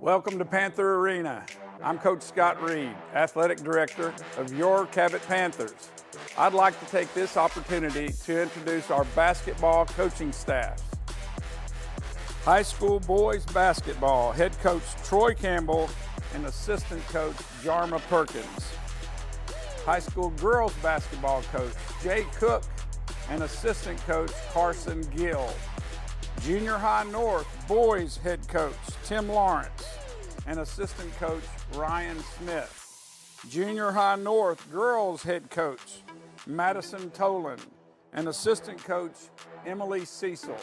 Welcome to Panther Arena. I'm Coach Scott Reed, Athletic Director of your Cabot Panthers. I'd like to take this opportunity to introduce our basketball coaching staff. High school boys basketball, head coach Troy Campbell and assistant coach Jarma Perkins. High school girls basketball coach Jay Cook and assistant coach Carson Gill. Junior High North boys head coach Tim Lawrence and assistant coach Ryan Smith. Junior High North girls head coach Madison Tolan and assistant coach Emily Cecil.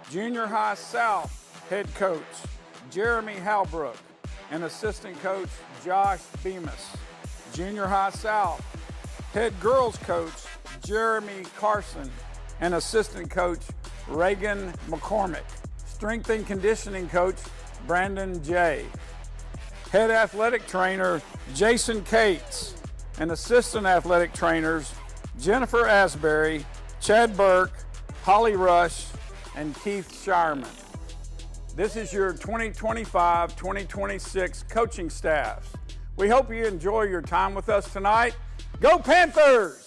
Junior High South head coach Jeremy Halbrook and assistant coach Josh Bemis. Junior High South head girls coach Jeremy Carson and assistant coach Reagan McCormick. Strength and conditioning coach Brandon J. Head athletic trainer Jason Cates and assistant athletic trainers Jennifer Asbury, Chad Burke, Holly Rush, and Keith Shireman. This is your 2025-2026 coaching staffs. We hope you enjoy your time with us tonight. Go Panthers!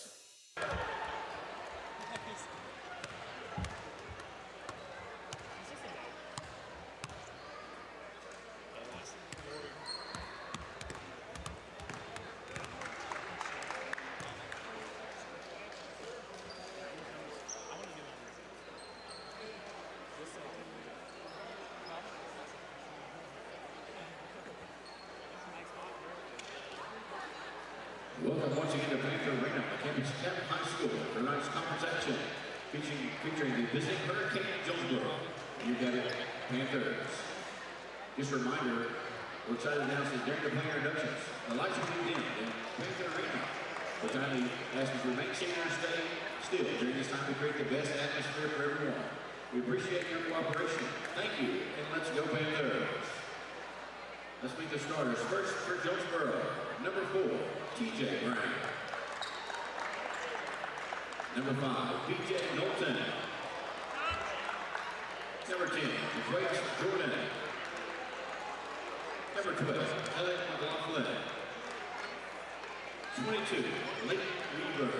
Welcome once again to Panther Arena, the campus Cabot High School, for tonight's conference action, featuring the visiting Hurricane Jonesboro. You got it, Panthers. Just a reminder, we're excited to announce that during the player introductions, the lights will be dim in Panther Arena. We kindly ask you to remain safe and stay still during this time to create the best atmosphere for everyone. We appreciate your cooperation. Thank you, and let's go Panthers. Let's meet the starters. First for Jonesboro, number 4, TJ Brown. Number 5, BJ Knowlton. Number 10, Grace Jordan. Number 12, Ellen McLaughlin. 22, Leighton Weaver.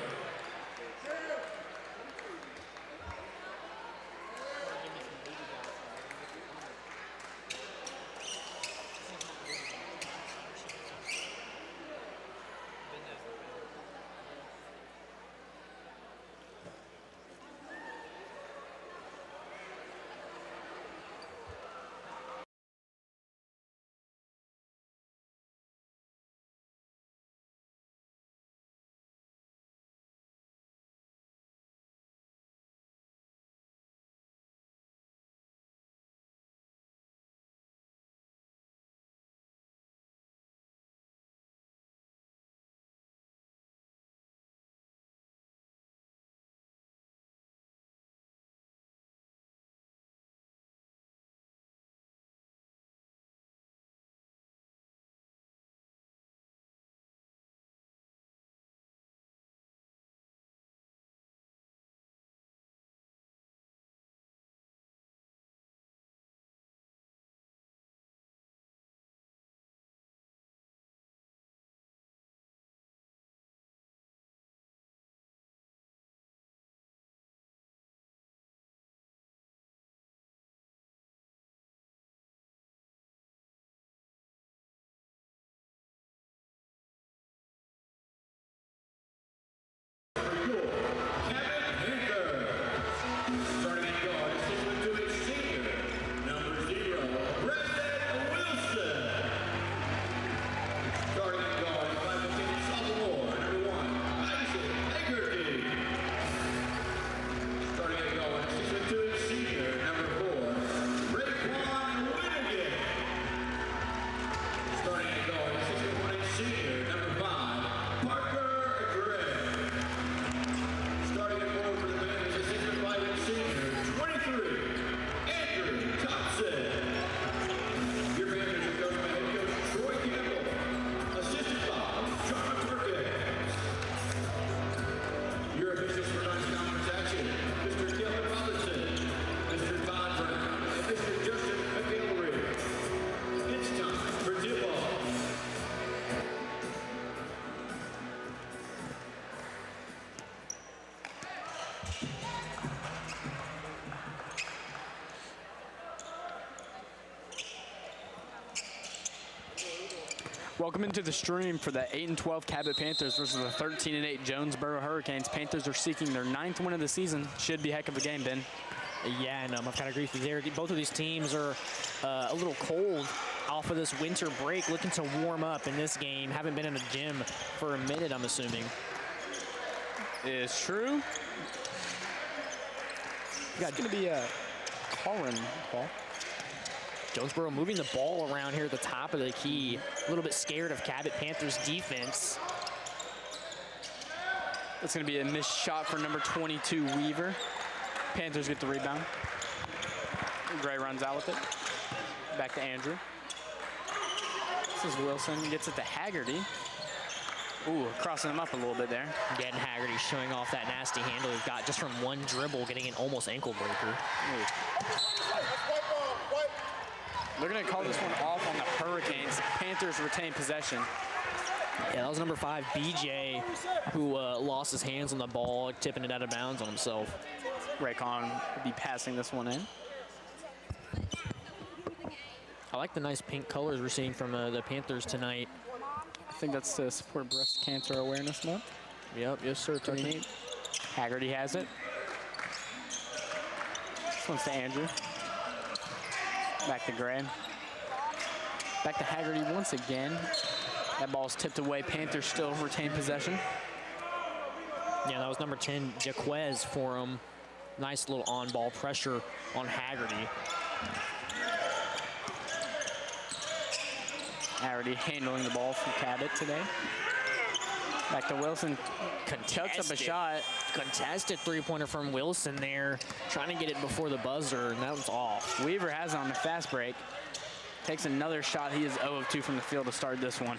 Welcome into the stream for the 8-12 Cabot Panthers versus the 13-8 Jonesboro Hurricanes. Panthers are seeking their 9th win of the season. Should be a heck of a game, Ben. Yeah, and I kind of agree with you there. Both of these teams are a little cold off of this winter break, looking to warm up in this game. Haven't been in the gym for a minute, I'm assuming. Is true. It's going to be a call run, Paul. Jonesboro moving the ball around here at the top of the key. A little bit scared of Cabot Panthers defense. That's going to be a missed shot for number 22, Weaver. Panthers get the rebound. Gray runs out with it. Back to Andrew. This is Wilson. Gets it to Haggerty. Ooh, crossing him up a little bit there. Again, Haggerty showing off that nasty handle he's got just from one dribble, getting an almost ankle breaker. Ooh. They're going to call this one off on the Hurricanes. Panthers retain possession. Yeah, that was number 5, BJ, who lost his hands on the ball, tipping it out of bounds on himself. Raycon will be passing this one in. I like the nice pink colors we're seeing from the Panthers tonight. I think that's to support Breast Cancer Awareness Month. Yep, yes, sir. Pretty neat. Haggerty has it. This one's to Andrew. Back to Gray. Back to Haggerty once again. That ball's tipped away. Panthers still retain possession. Yeah, that was number 10, Jaquez for him. Nice little on-ball pressure on Haggerty. Haggerty handling the ball from Cabot today. Back to Wilson. Chucks up a shot. Contested three-pointer from Wilson there. Trying to get it before the buzzer, and that one's off. Weaver has it on the fast break. Takes another shot. He is 0 of 2 from the field to start this one.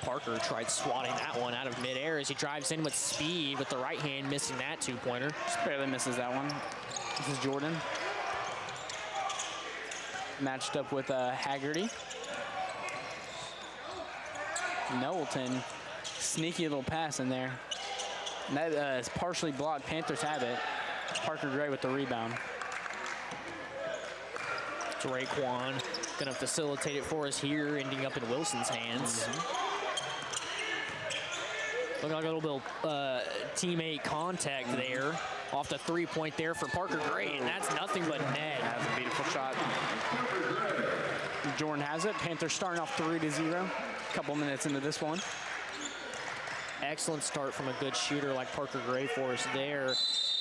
Parker tried swatting that one out of midair as he drives in with speed with the right hand, missing that two-pointer. Just barely misses that one. This is Jordan. Matched up with Haggerty. Knowlton. Sneaky little pass in there. And that is partially blocked. Panthers have it. Parker Gray with the rebound. Draquan gonna facilitate it for us here, ending up in Wilson's hands. Looking like a little bit of teammate contact there. Off the three-point there for Parker Gray, and that's nothing but net. That's a beautiful shot. Jordan has it. Panthers starting off 3-0. A couple minutes into this one. Excellent start from a good shooter like Parker Gray for us there,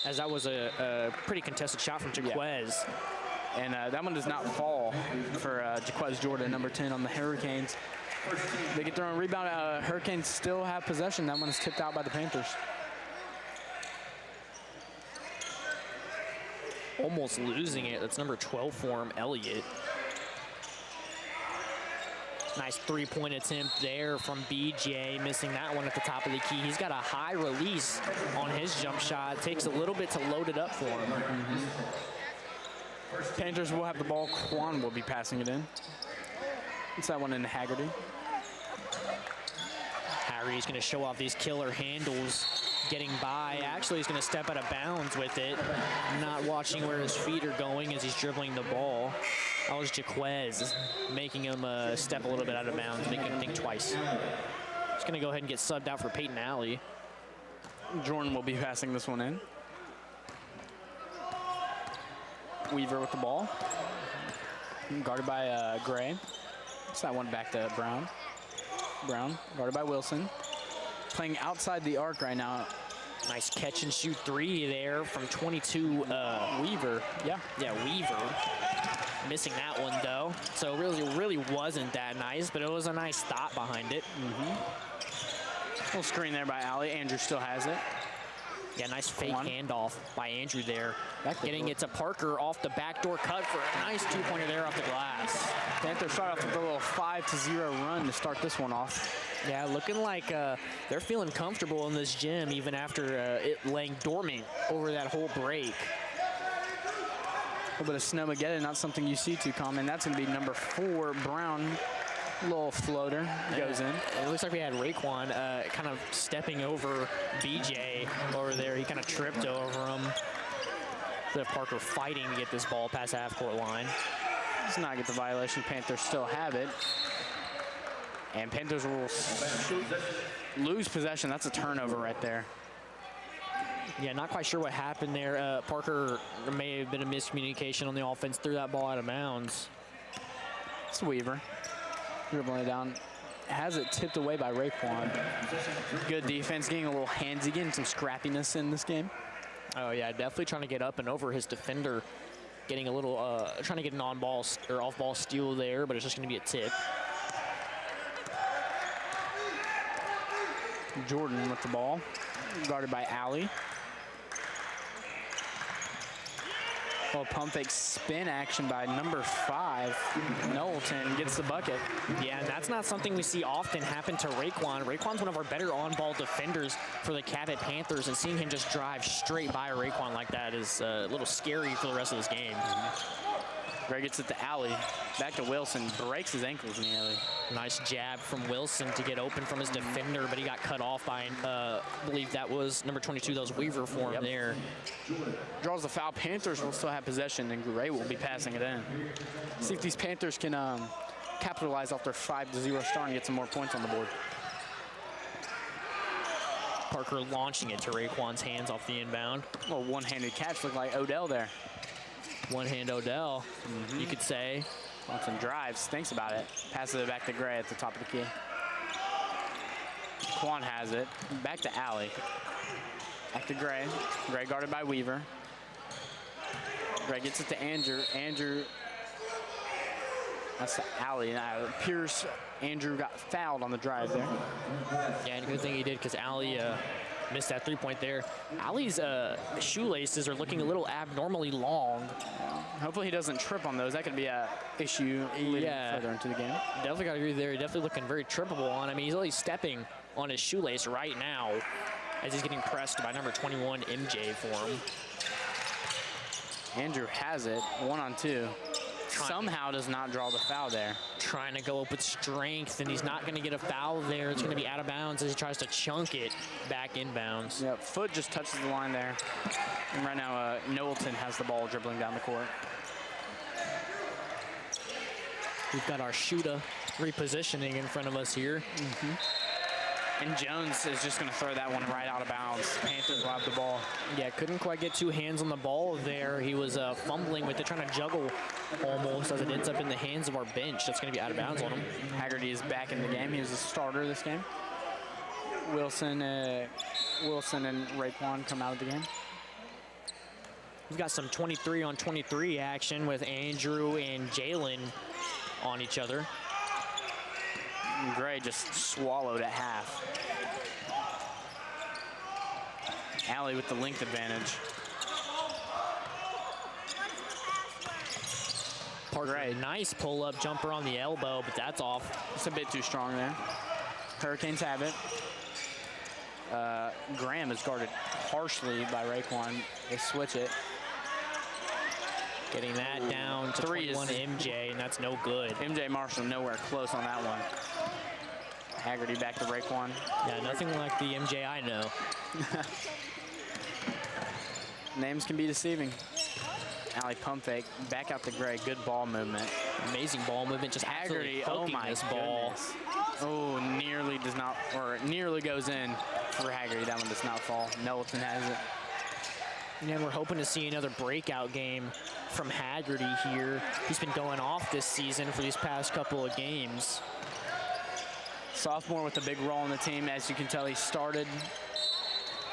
as that was a pretty contested shot from Jaquez. Yeah. And that one does not fall for Jaquez Jordan, number 10 on the Hurricanes. They get their own rebound. Hurricanes still have possession. That one is tipped out by the Panthers. Almost losing it. That's number 12 for him, Elliott. Nice three-point attempt there from BJ, missing that one at the top of the key. He's got a high release on his jump shot. Takes a little bit to load it up for him. Panthers will have the ball. Quan will be passing it in. It's that one into Haggerty. Haggerty's going to show off these killer handles, getting by. Actually, he's going to step out of bounds with it, not watching where his feet are going as he's dribbling the ball. That was Jaquez, making him step a little bit out of bounds, making him think twice. He's going to go ahead and get subbed out for Peyton Alley. Jordan will be passing this one in. Weaver with the ball. Guarded by Gray. It's that one back to Brown. Brown, guarded by Wilson. Playing outside the arc right now. Nice catch and shoot three there from 22. Weaver, yeah, Weaver. Missing that one though. So really wasn't that nice, but it was a nice stop behind it. Little screen there by Alley. Andrew still has it. Yeah, nice fake handoff by Andrew there. Getting door. it to Parker off the backdoor cut for a nice two-pointer there off the glass. Panthers start off with a little 5-0 run to start this one off. Yeah, looking like they're feeling comfortable in this gym even after it laying dormant over that whole break. A little bit of snowmageddon, not something you see too common. That's going to be number 4, Brown. Little floater goes in. It looks like we had Raekwon kind of stepping over BJ over there. He kind of tripped over him. The Parker fighting to get this ball past the half-court line. Does not get the violation. Panthers still have it. And Panthers will lose possession. That's a turnover right there. Yeah, not quite sure what happened there. Parker, there may have been a miscommunication on the offense, threw that ball out of bounds. It's Weaver. Dribbling it down. Has it tipped away by Raekwon. Good defense, getting a little handsy, getting some scrappiness in this game. Oh yeah, definitely trying to get up and over his defender. Getting a little, trying to get an on-ball or off-ball steal there, but it's just going to be a tip. Jordan with the ball, guarded by Alley. Well, pump fake spin action by number 5. Knowlton gets the bucket. Yeah, and that's not something we see often happen to Raekwon. Raekwon's one of our better on-ball defenders for the Cabot Panthers, and seeing him just drive straight by Raekwon like that is a little scary for the rest of this game. Gray gets it to Alley. Back to Wilson. Breaks his ankles in the alley. Nice jab from Wilson to get open from his defender, but he got cut off by, I believe that was number 22, that was Weaver for him there. Draws the foul. Panthers will still have possession, and Gray will be passing it in. See if these Panthers can capitalize off their 5-0 start and get some more points on the board. Parker launching it to Raekwon's hands off the inbound. A little one-handed catch, looked like Odell there. One-hand Odell, you could say. Johnson drives, thinks about it. Passes it back to Gray at the top of the key. Quan has it. Back to Alley. Back to Gray. Gray guarded by Weaver. Gray gets it to Andrew. Andrew, that's to Alley. Now Pierce, Andrew got fouled on the drive there. Yeah, and good thing he did, because Alley missed that three-point there. Alley's shoelaces are looking a little abnormally long. Hopefully he doesn't trip on those. That could be an issue further into the game. Definitely got to agree there. Definitely looking very trippable on. I mean, he's only stepping on his shoelace right now as he's getting pressed by number 21, MJ, for him. Andrew has it, 1-on-2. Somehow does not draw the foul there. Trying to go up with strength, and he's not going to get a foul there. It's going to be out of bounds as he tries to chunk it back inbounds. Yep, foot just touches the line there. And right now, Knowlton has the ball dribbling down the court. We've got our shooter repositioning in front of us here. And Jones is just going to throw that one right out of bounds. Panthers will have the ball. Yeah, couldn't quite get two hands on the ball there. He was fumbling with it, trying to juggle almost as it ends up in the hands of our bench. That's going to be out of bounds on him. Haggerty is back in the game. He was a starter this game. Wilson and Raekwon come out of the game. We've got some 23-on-23 action with Andrew and Jalen on each other. And Gray just swallowed at half. Alley with the length advantage. Parker, nice pull-up jumper on the elbow, but that's off. It's a bit too strong there. Hurricanes have it. Graham is guarded harshly by Raekwon. They switch it. Getting that down to 21 MJ, and that's no good. MJ Marshall nowhere close on that one. Haggerty back to Raekwon. Yeah, nothing like the MJ I know. Names can be deceiving. Alley pump fake, back out to Gray. Good ball movement. Amazing ball movement, just Haggerty, oh my this ball. goodness. Oh, nearly does not, or nearly goes in for Haggerty. That one does not fall. Knowlton has it. And we're hoping to see another breakout game from Haggerty here. He's been going off this season for these past couple of games. Sophomore with a big role in the team. As you can tell, he started.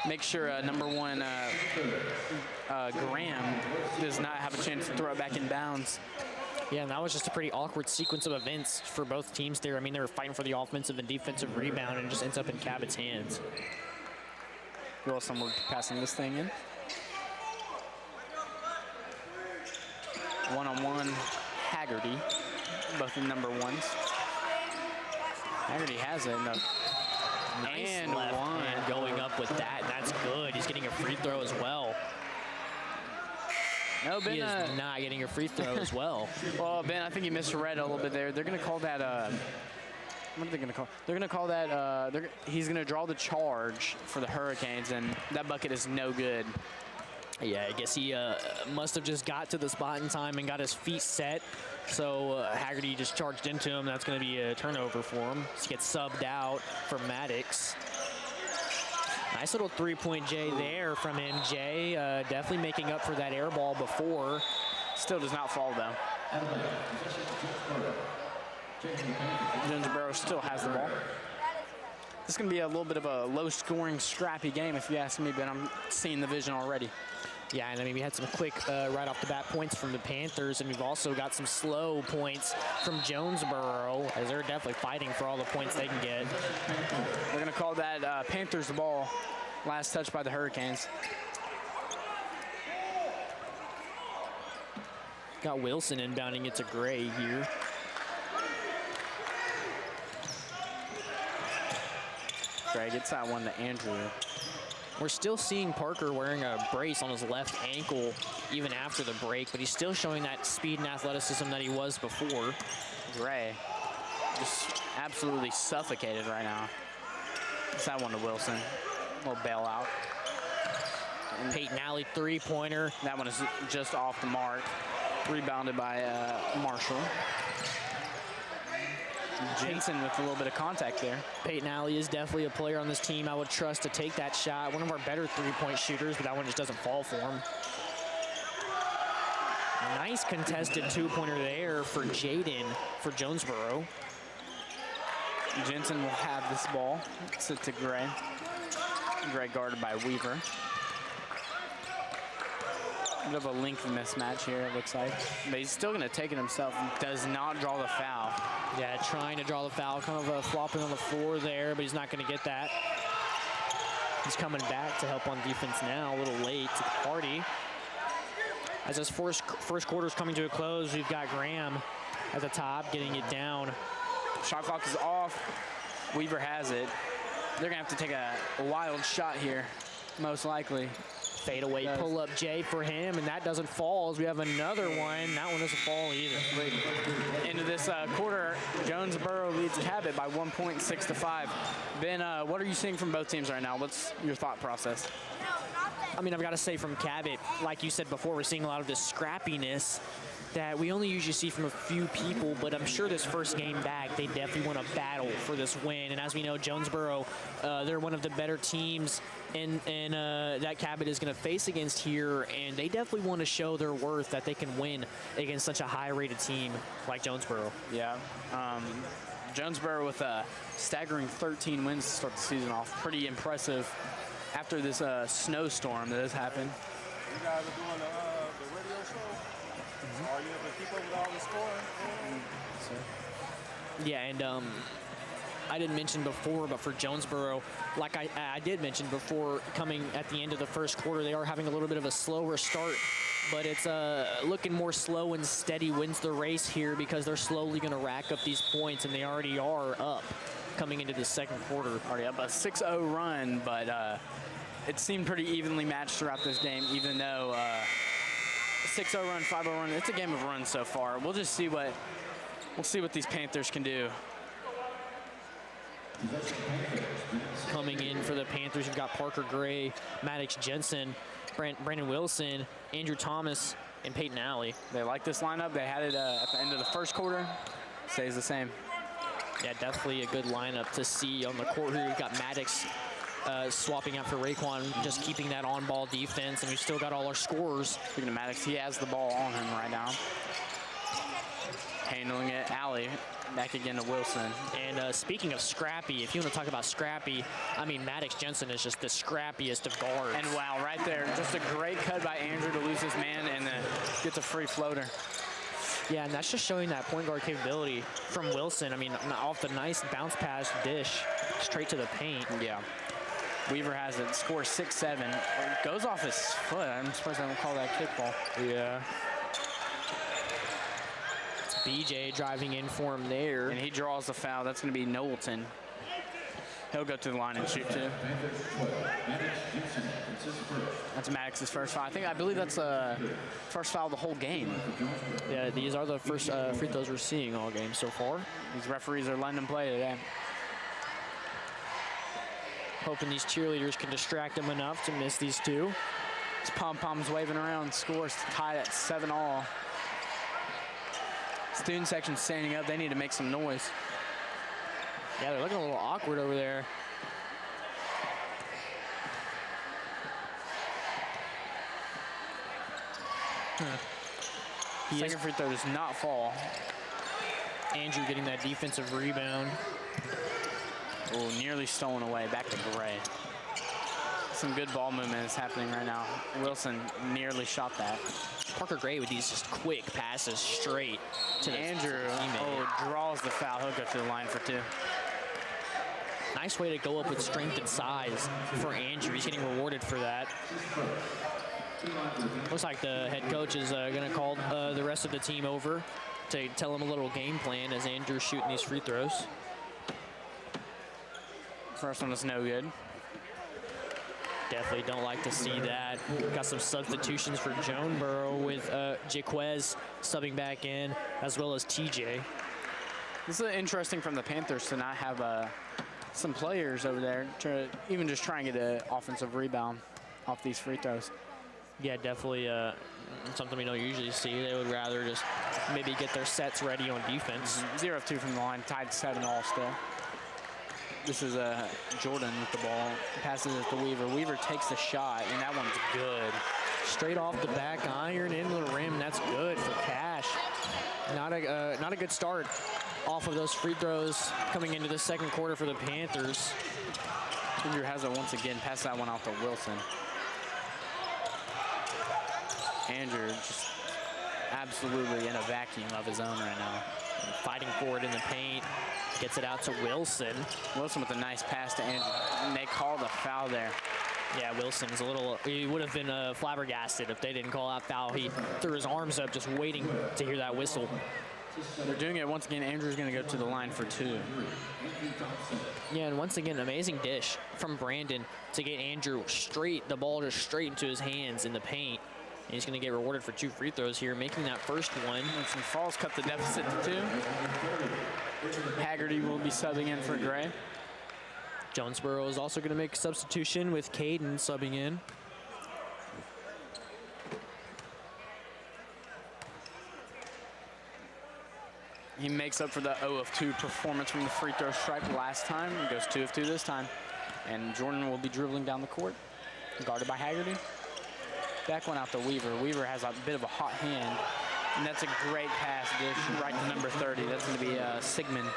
Make sure number 1, Graham, does not have a chance to throw it back in bounds. Yeah, and that was just a pretty awkward sequence of events for both teams there. I mean, they were fighting for the offensive and defensive rebound, and it just ends up in Cabot's hands. Wilson will be passing this thing in. One-on-one, Haggerty, both the number 1s. Haggerty has it. No. Nice and left one. hand going up with that, and that's good. He's getting a free throw as well. No, Ben. He is not getting a free throw as well. Well, Ben, I think you misread a little bit there. They're going to call that, what are they going to call? They're going to call that, he's going to draw the charge for the Hurricanes, and that bucket is no good. Yeah, I guess he must have just got to the spot in time and got his feet set. So Haggerty just charged into him. That's going to be a turnover for him. He gets subbed out for Maddox. Nice little three-point J there from MJ. Definitely making up for that air ball before. Still does not fall, though. Jonesboro still has the ball. This is going to be a little bit of a low-scoring, scrappy game, if you ask me, but I'm seeing the vision already. Yeah, and I mean, we had some quick right off the bat points from the Panthers, and we've also got some slow points from Jonesboro, as they're definitely fighting for all the points they can get. We're going to call that Panthers the ball. Last touch by the Hurricanes. Got Wilson inbounding it to Gray here. Gray gets that one to Andrew. We're still seeing Parker wearing a brace on his left ankle even after the break, but he's still showing that speed and athleticism that he was before. Gray just absolutely suffocated right now. It's that one to Wilson. A little bailout. And Peyton Alley three-pointer. That one is just off the mark. Rebounded by Marshall. Jensen with a little bit of contact there. Peyton Alley is definitely a player on this team I would trust to take that shot. One of our better three-point shooters, but that one just doesn't fall for him. Nice contested two-pointer there for Jaden for Jonesboro. Jensen will have this ball. Sit to Gray. Gray guarded by Weaver. A bit of a length mismatch here, it looks like. But he's still going to take it himself. Does not draw the foul. Yeah, trying to draw the foul. Kind of flopping on the floor there, but he's not going to get that. He's coming back to help on defense now. A little late to the party. As this first quarter's coming to a close, we've got Graham at the top getting it down. Shot clock is off. Weaver has it. They're going to have to take a wild shot here, most likely. Fadeaway pull-up J for him, and that doesn't fall as we have another one. That one doesn't fall either. Into this quarter, Jonesboro leads Cabot by 1 point, 6-5. Ben, what are you seeing from both teams right now? What's your thought process? I mean, I've got to say from Cabot, like you said before, we're seeing a lot of this scrappiness that we only usually see from a few people, but I'm sure this first game back, they definitely want to battle for this win. And as we know, Jonesboro, they're one of the better teams that Cabot is going to face against here, and they definitely want to show their worth that they can win against such a high-rated team like Jonesboro. Yeah. Jonesboro with a staggering 13 wins to start the season off. Pretty impressive after this snowstorm that has happened. You guys are doing the radio show? Are you able to keep up with all the scoring? Yeah, and I didn't mention before, but for Jonesboro, like I did mention before, coming at the end of the first quarter, they are having a little bit of a slower start, but it's looking more slow and steady wins the race here because they're slowly going to rack up these points, and they already are up coming into the second quarter. Already up a 6-0 run, but it seemed pretty evenly matched throughout this game, even though 6-0 run, 5-0 run, it's a game of runs so far. We'll just see what these Panthers can do. Coming in for the Panthers, you've got Parker Gray, Maddox Jensen, Brandon Wilson, Andrew Thomas, and Peyton Alley. They like this lineup. They had it at the end of the first quarter. Stays the same. Yeah, definitely a good lineup to see on the court here. We've got Maddox swapping out for Raekwon, just keeping that on-ball defense, and we've still got all our scorers. Speaking of Maddox, he has the ball on him right now. Handling it, Alley. Back again to Wilson. And speaking of scrappy, if you want to talk about scrappy, I mean, Maddox Jensen is just the scrappiest of guards. And wow, right there, just a great cut by Andrew to lose his man and gets a free floater. Yeah, and that's just showing that point guard capability from Wilson. I mean, off the nice bounce pass dish, straight to the paint. Yeah. Weaver has it, scores 6-7. Goes off his foot. I'm surprised I don't call that kickball. Yeah. BJ driving in for him there. And he draws the foul. That's going to be Knowlton. He'll go to the line and shoot too. That's Maddox's first foul. I believe that's the first foul of the whole game. Yeah, these are the first free throws we're seeing all game so far. These referees are letting them play today. Hoping these cheerleaders can distract them enough to miss these two. It's pom-poms waving around. Scores tied at 7-all. Student section standing up. They need to make some noise. Yeah, they're looking a little awkward over there. Second free throw does not fall. Andrew getting that defensive rebound. Oh, nearly stolen away. Back to Gray. Some good ball movement is happening right now. Wilson nearly shot that. Parker Gray with these just quick passes straight to the Andrew draws the foul. He'll go to the line for 2. Nice way to go up with strength and size for Andrew. He's getting rewarded for that. Looks like the head coach is going to call the rest of the team over to tell him a little game plan as Andrew's shooting these free throws. First one was no good. Definitely don't like to see that. Got some substitutions for Jonesboro with Jaquez subbing back in, as well as TJ. This is interesting from the Panthers to not have some players over there to even just try and get an offensive rebound off these free throws. Yeah, definitely something we don't usually see. They would rather just maybe get their sets ready on defense. 0 of 2 from the line, tied 7-all still. This is Jordan with the ball, passes it to Weaver. Weaver takes the shot, and that one's good. Straight off the back iron into the rim. That's good for Cash. Not a good start off of those free throws coming into the second quarter for the Panthers. Andrew has it once again. Pass that one out to Wilson. Andrew just absolutely in a vacuum of his own right now. Fighting for it in the paint. Gets it out to Wilson. Wilson with a nice pass to Andrew. And they called a foul there. Yeah, Wilson's he would have been flabbergasted if they didn't call out foul. He threw his arms up just waiting to hear that whistle. They're doing it once again. Andrew's going to go to the line for 2. Yeah, and once again, amazing dish from Brandon to get Andrew the ball just straight into his hands in the paint. And he's going to get rewarded for 2 free throws here, making that first one. Some falls cut the deficit to 2. Haggerty will be subbing in for Gray. Jonesboro is also going to make a substitution with Caden subbing in. He makes up for the 0 of 2 performance from the free throw stripe last time. He goes 2 of 2 this time. And Jordan will be dribbling down the court, guarded by Haggerty. Back one out to Weaver. Weaver has a bit of a hot hand. And that's a great pass dish right to number 30. That's going to be Sigmund.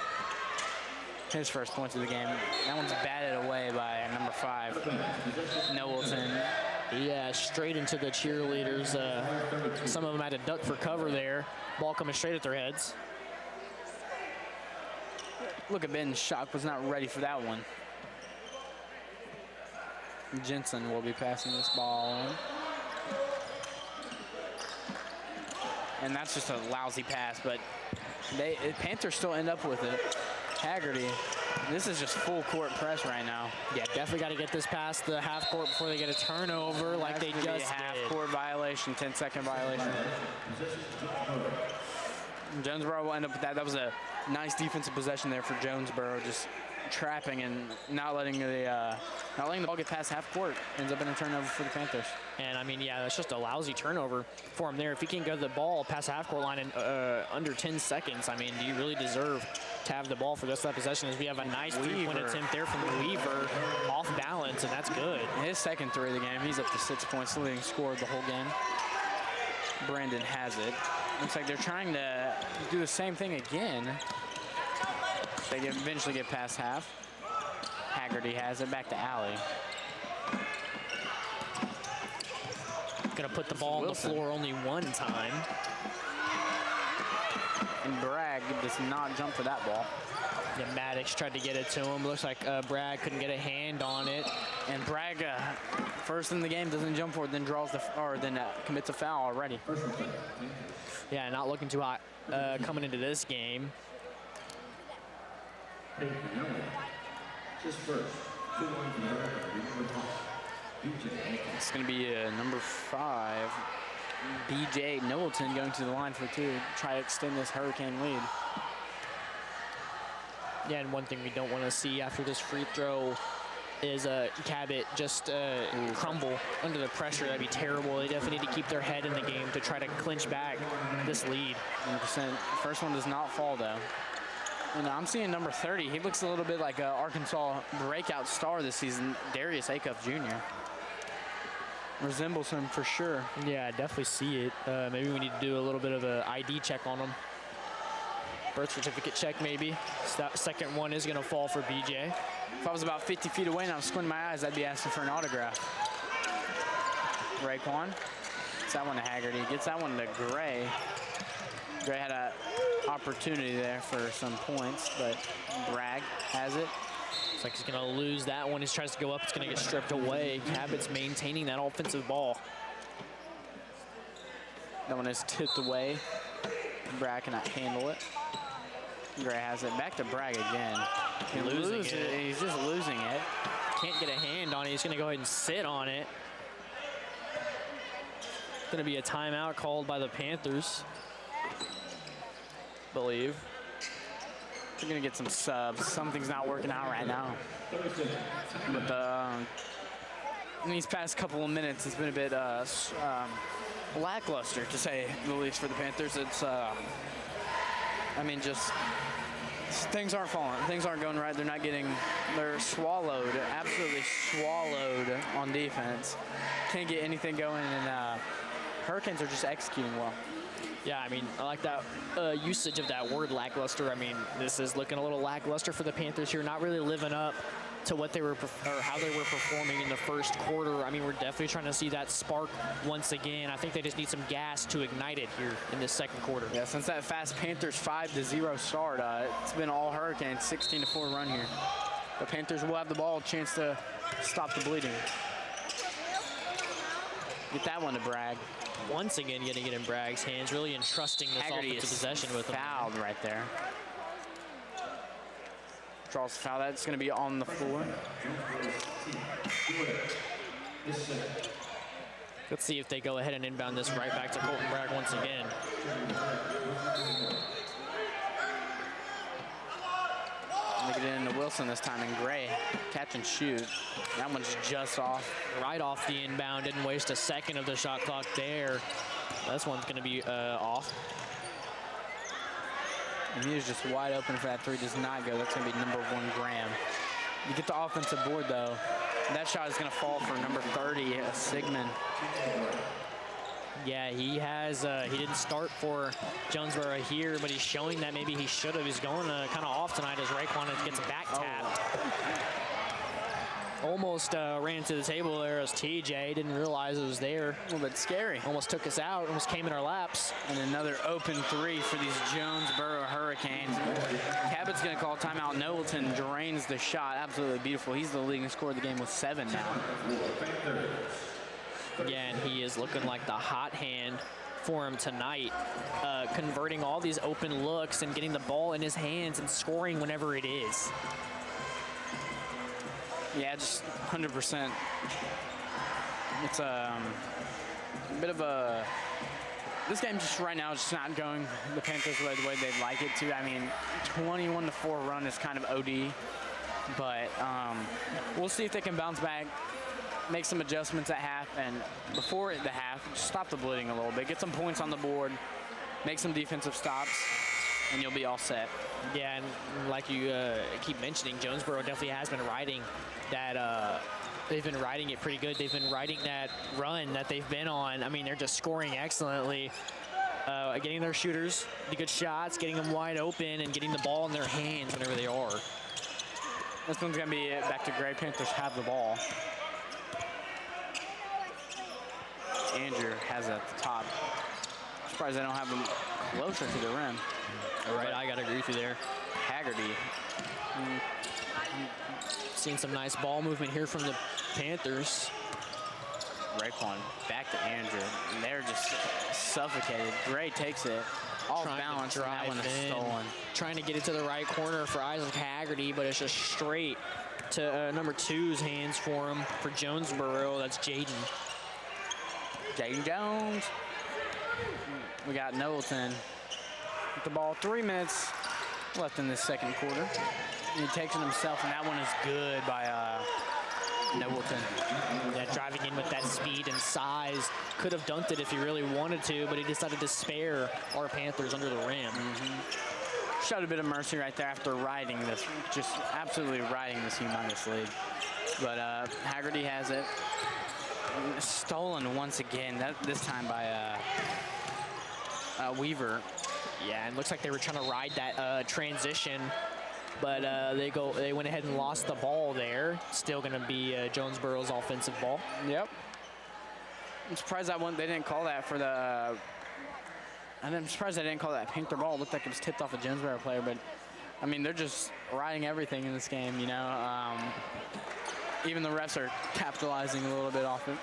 His first points of the game. That one's batted away by number 5, Knowlton. Yeah, straight into the cheerleaders. Some of them had to duck for cover there. Ball coming straight at their heads. Look at Ben Shock was not ready for that one. Jensen will be passing this ball in. And that's just a lousy pass, but Panthers still end up with it. Haggerty, this is just full court press right now. Yeah, definitely got to get this past the half court before they get a turnover like they just did. Half court violation, 10-second violation. Jonesboro will end up with that. That was a nice defensive possession there for Jonesboro, just trapping and not letting the ball get past half court. Ends up in a turnover for the Panthers. And I mean, yeah, that's just a lousy turnover for him there. If he can't get the ball past the half court line in under 10 seconds, I mean, do you really deserve to have the ball for this possession? As we have a nice three-point attempt there from Weaver, off balance, and that's good. His second 3 of the game. He's up to 6 points, leading scorer the whole game. Brandon has it. Looks like they're trying to do the same thing again. They eventually get past half. Haggerty has it back to Alley. Gonna put the ball on the floor only one time. And Bragg does not jump for that ball. Yeah, Maddox tried to get it to him. Looks like Bragg couldn't get a hand on it. And Bragg, first in the game, doesn't jump for it, then commits a foul already. Yeah, not looking too hot coming into this game. It's going to be number 5, BJ Knowlton, going to the line for 2, try to extend this Hurricane lead. Yeah, and one thing we don't want to see after this free throw is Cabot just crumble under the pressure. That'd be terrible. They definitely need to keep their head in the game to try to clinch back this lead. 100%. First one does not fall, though. And I'm seeing number 30. He looks a little bit like an Arkansas breakout star this season, Darius Acuff Jr. Resembles him for sure. Yeah, I definitely see it. Maybe we need to do a little bit of an ID check on him. Birth certificate check, maybe. Second one is going to fall for BJ. If I was about 50 feet away and I was squinting my eyes, I'd be asking for an autograph. Raekwon. Gets that one to Haggerty. Gets that one to Gray. Gray had an opportunity there for some points, but Bragg has it. Looks like he's going to lose that one. He tries to go up. It's going to get stripped away. Cabot's maintaining that offensive ball. That one is tipped away. Bragg cannot handle it. Gray has it. Back to Bragg again. Losing it. He's just losing it. Can't get a hand on it. He's going to go ahead and sit on it. Going to be a timeout called by the Panthers, I believe. They're going to get some subs. Something's not working out right now. But in these past couple of minutes, it's been a bit lackluster, to say the least, for the Panthers. It's, I mean, just things aren't falling. Things aren't going right. They're swallowed, absolutely swallowed on defense. Can't get anything going, and Hurricanes are just executing well. Yeah, I mean, I like that usage of that word lackluster. I mean, this is looking a little lackluster for the Panthers here. Not really living up to what they were, or how they were performing in the first quarter. I mean, we're definitely trying to see that spark once again. I think they just need some gas to ignite it here in this second quarter. Yeah, since that fast Panthers 5-0 start, it's been all Hurricanes, 16-4 run here. The Panthers will have the ball, a chance to stop the bleeding. Get that one to Bragg. Once again, getting it in Bragg's hands, really entrusting this offensive possession with him. Fouled right there. Draws the foul. That's going to be on the floor. Let's see if they go ahead and inbound this right back to Colton Bragg once again. They get it into Wilson this time, and Gray catch and shoot. That one's just off. Right off the inbound, didn't waste a second of the shot clock there. This one's going to be off. And he is just wide open for that three. Does not go. That's going to be number 1, Graham. You get the offensive board, though. That shot is going to fall for number 30, Sigmund. Yeah, he has. He didn't start for Jonesboro here, but he's showing that maybe he should have. He's going kind of off tonight as Raekwon gets back tapped. Almost ran to the table there as TJ didn't realize it was there. A little bit scary. Almost took us out. Almost came in our laps. And another open three for these Jonesboro Hurricanes. Cabot's going to call timeout. Knowlton drains the shot. Absolutely beautiful. He's the leading scorer of the game with 7 now. Again, he is looking like the hot hand for him tonight, converting all these open looks and getting the ball in his hands and scoring whenever it is. Yeah, just 100%. It's a bit of a... This game just right now is just not going the Panthers the way they'd like it to. I mean, 21-4 run is kind of OD, but we'll see if they can bounce back, make some adjustments at half, and before the half, just stop the bleeding a little bit, get some points on the board, make some defensive stops, and you'll be all set. Yeah, and like you keep mentioning, Jonesboro definitely has been riding that, they've been riding it pretty good. They've been riding that run that they've been on. I mean, they're just scoring excellently, getting their shooters the good shots, getting them wide open, and getting the ball in their hands whenever they are. This one's gonna be it. Back to Gray. Panthers have the ball. Andrew has it at the top. I'm surprised they don't have him closer to the rim. All right, I gotta agree with you there. Haggerty. Seeing some nice ball movement here from the Panthers. Raekwon back to Andrew. And they're just suffocated. Gray takes it. Off balance, and that one is stolen. Trying to get it to the right corner for Isaac Haggerty, but it's just straight to number 2's hands for him for Jonesboro. That's Jaden. Jaden Jones. We got Knowlton with the ball. 3 minutes left in this second quarter. He takes it himself, and that one is good by Nobleton. Yeah, driving in with that speed and size. Could have dunked it if he really wanted to, but he decided to spare our Panthers under the rim. Showed a bit of mercy right there after riding this, just absolutely riding this humongous lead. But Haggerty has it. Stolen once again, this time by Weaver. Yeah, and looks like they were trying to ride that transition, but they went ahead and lost the ball there. Still going to be Jonesboro's offensive ball. Yep. I'm surprised they didn't call that for the. I'm surprised they didn't call that Panther ball. It looked like it was tipped off a Jonesboro player, but I mean they're just riding everything in this game, you know. Even the refs are capitalizing a little bit off it.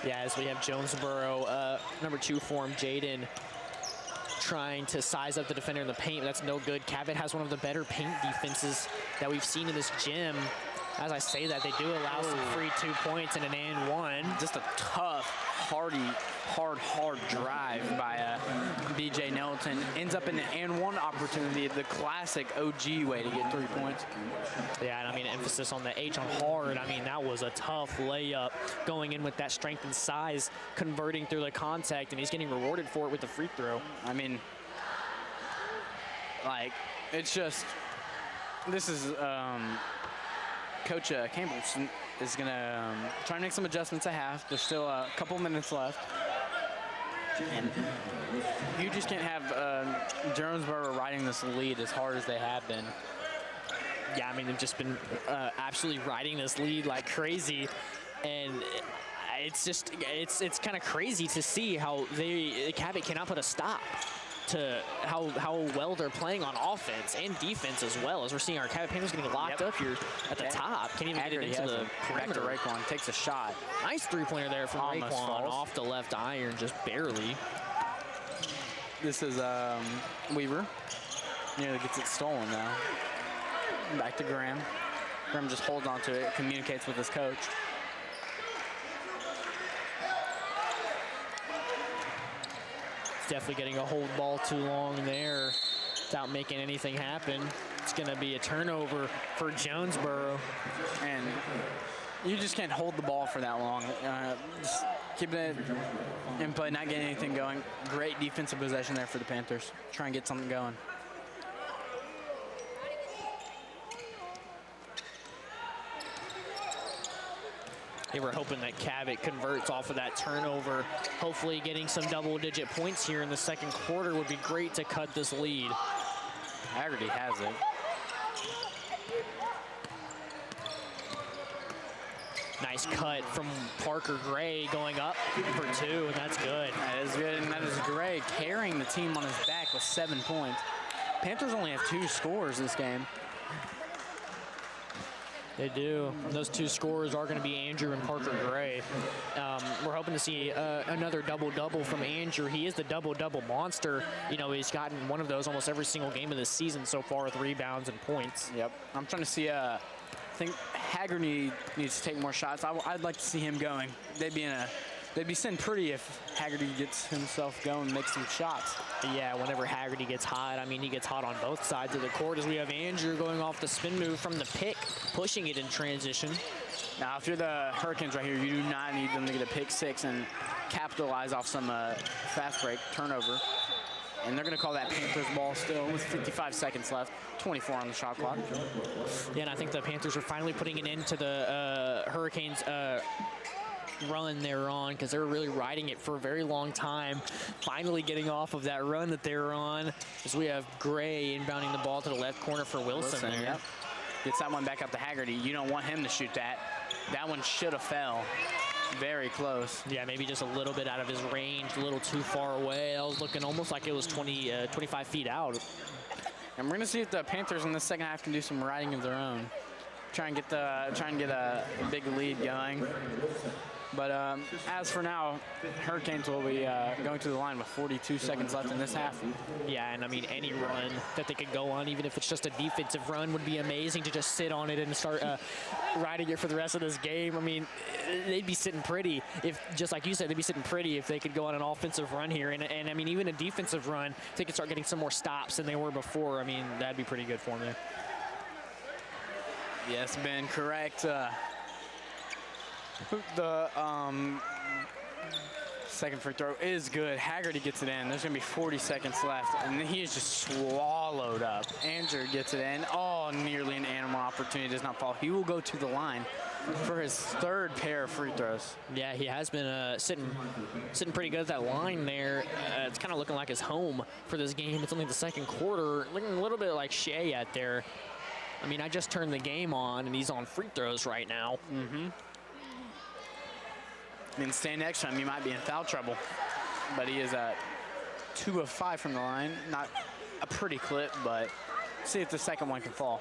Yeah, as we have Jonesboro, number 2 form, Jaden, trying to size up the defender in the paint. That's no good. Cabot has one of the better paint defenses that we've seen in this gym. As I say that, they do allow some free 2 points and an and one. Just a tough, hard drive by BJ Nelton. Ends up in an and one opportunity, the classic OG way to get 3 points. Yeah, and I mean, emphasis on the H on hard. I mean, that was a tough layup going in with that strength and size, converting through the contact, and he's getting rewarded for it with the free throw. I mean, like, it's just, this is, Coach Campbell is going to try and make some adjustments at half. There's still a couple minutes left. And you just can't have Jonesboro riding this lead as hard as they have been. Yeah, I mean, they've just been absolutely riding this lead like crazy. And it's just, it's kind of crazy to see how Cabot cannot put a stop to how well they're playing on offense and defense as well, as we're seeing our Cabot Panthers getting locked up here at the top. Can't even get it into the perimeter. Back to Raekwon, takes a shot. Nice three-pointer there from Raekwon off the left iron, just barely. This is Weaver. Nearly gets it stolen now. Back to Graham. Graham just holds on to it, communicates with his coach. Definitely getting a hold ball too long there without making anything happen. It's going to be a turnover for Jonesboro. And you just can't hold the ball for that long. Just keeping it in play, not getting anything going. Great defensive possession there for the Panthers. Try and get something going. They were hoping that Cabot converts off of that turnover. Hopefully getting some double-digit points here in the second quarter would be great to cut this lead. Haggerty has it. Nice cut from Parker Gray going up for 2, and that's good. That is good, and that is Gray carrying the team on his back with 7 points. Panthers only have 2 scores this game. They do. Those 2 scorers are going to be Andrew and Parker Gray. We're hoping to see another double-double from Andrew. He is the double-double monster. You know, he's gotten one of those almost every single game of this season so far with rebounds and points. Yep. I'm trying to see, I think Haggerty needs to take more shots. I'd like to see him going. They'd be sitting pretty if Haggerty gets himself going and makes some shots. Yeah, whenever Haggerty gets hot, I mean, he gets hot on both sides of the court, as we have Andrew going off the spin move from the pick, pushing it in transition. Now, if you're the Hurricanes right here, you do not need them to get a pick 6 and capitalize off some fast break turnover. And they're going to call that Panthers ball still with 55 seconds left, 24 on the shot clock. Yeah, and I think the Panthers are finally putting an end to the Hurricanes' run they're on, because they were really riding it for a very long time, finally getting off of that run that they were on, as we have Gray inbounding the ball to the left corner for Wilson there. Yep. Gets that one back up to Haggerty. You don't want him to shoot that. That one should have fell. Very close. Yeah, maybe just a little bit out of his range, a little too far away. That was looking almost like it was 25 feet out. And we're gonna see if the Panthers in the second half can do some riding of their own. Try and get a big lead going. But as for now, Hurricanes will be going to the line with 42 seconds left in this half. Yeah, and I mean, any run that they could go on, even if it's just a defensive run, would be amazing to just sit on it and start riding it for the rest of this game. I mean, they'd be sitting pretty if, just like you said, they'd be sitting pretty if they could go on an offensive run here. And I mean, even a defensive run, if they could start getting some more stops than they were before, I mean, that'd be pretty good for them there. Yes, Ben, correct. The second free throw is good. Haggerty gets it in. There's going to be 40 seconds left, and he is just swallowed up. Andrew gets it in. Oh, nearly an animal opportunity. Does not fall. He will go to the line for his third pair of free throws. Yeah, he has been sitting pretty good at that line there. It's kind of looking like his home for this game. It's only the second quarter. Looking a little bit like Shea out there. I mean, I just turned the game on, and he's on free throws right now. Mm-hmm. I mean, stand next to him, he might be in foul trouble. But he is at 2 of 5 from the line. Not a pretty clip, but see if the second one can fall.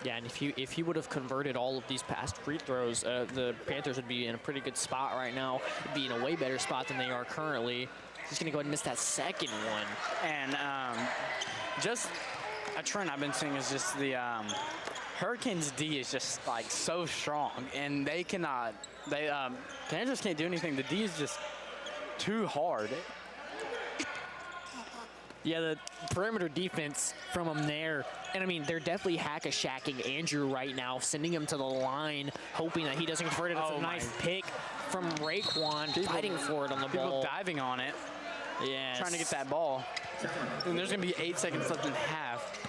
Yeah, and if he would have converted all of these past free throws, the Panthers would be in a pretty good spot right now. Be in a way better spot than they are currently. He's going to go ahead and miss that second one. And just a trend I've been seeing is just the Hurricanes D is just like so strong, and they cannot. Panthers can't do anything. The D is just too hard. Yeah, the perimeter defense from them there. And I mean, they're definitely hack-a-shacking Andrew right now, sending him to the line, hoping that he doesn't convert it. It's a nice pick from Raekwon, fighting for it on the ball. People diving on it. Yeah. Trying to get that ball. And there's going to be 8 seconds left in half.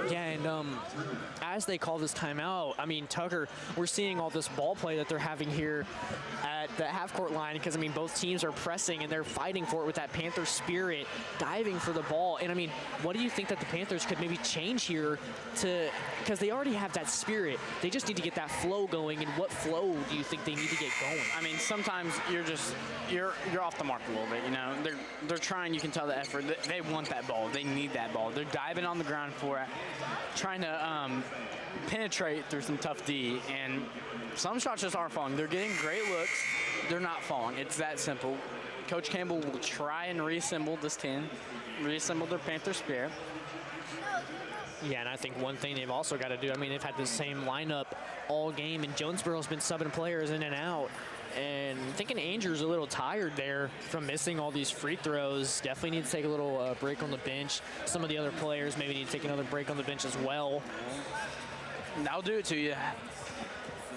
Yeah, and as they call this timeout, I mean, Tucker, we're seeing all this ball play that they're having here at the half-court line because, I mean, both teams are pressing and they're fighting for it with that Panther spirit, diving for the ball. And, I mean, what do you think that the Panthers could maybe change here to – because they already have that spirit. They just need to get that flow going, and what flow do you think they need to get going? I mean, sometimes you're off the mark a little bit, you know. They're trying, you can tell the effort. They want that ball. They need that ball. They're diving on the ground for it, trying to penetrate through some tough D, and some shots just aren't falling. They're getting great looks. They're not falling. It's that simple. Coach Campbell will try and reassemble this team, reassemble their Panther spirit. Yeah, and I think one thing they've also got to do, I mean, they've had the same lineup all game, and Jonesboro's been subbing players in and out. And I'm thinking Andrew's a little tired there from missing all these free throws. Definitely need to take a little break on the bench. Some of the other players maybe need to take another break on the bench as well. That'll do it to you.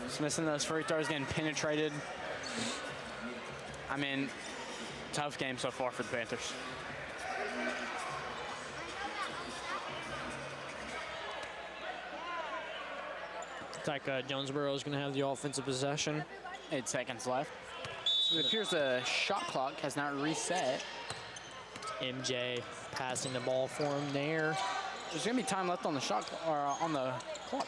Just missing those free throws, getting penetrated. I mean, tough game so far for the Panthers. It's like Jonesboro is going to have the offensive possession. 8 seconds left. So it appears the shot clock has not reset. MJ passing the ball for him there. There's going to be time left on the shot or on the clock.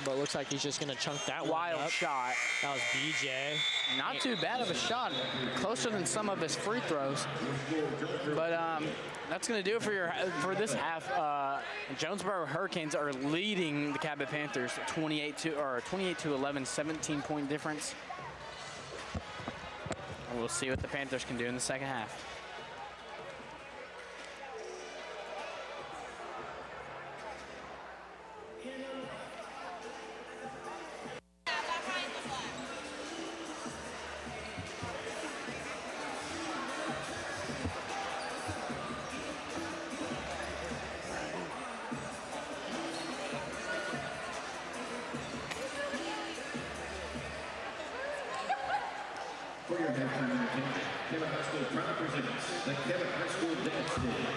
But it looks like he's just going to chunk that Wild one up. shot. That was BJ. Not too bad of a shot. Closer than some of his free throws. But that's going to do it for this half. Jonesboro Hurricanes are leading the Cabot Panthers 28 to 11, 17-point difference. And we'll see what the Panthers can do in the second half. For your halftime entertainment, Cabot High School proudly presents the Cabot High School Dance Day.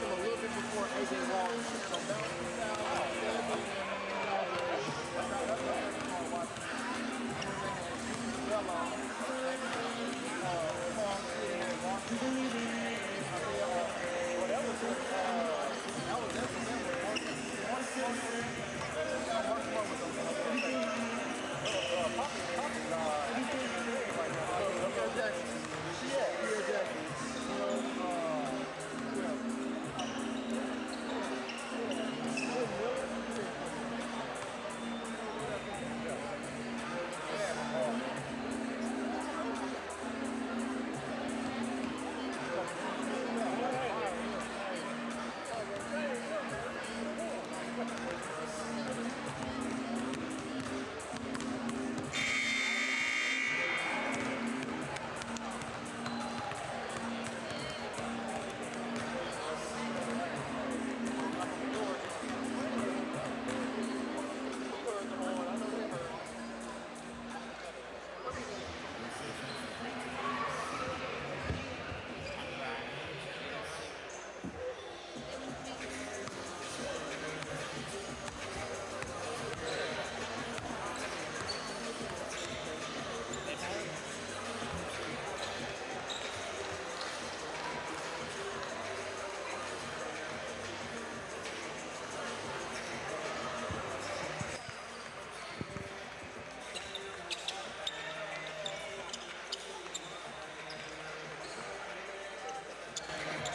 him a little bit before AJ walked. So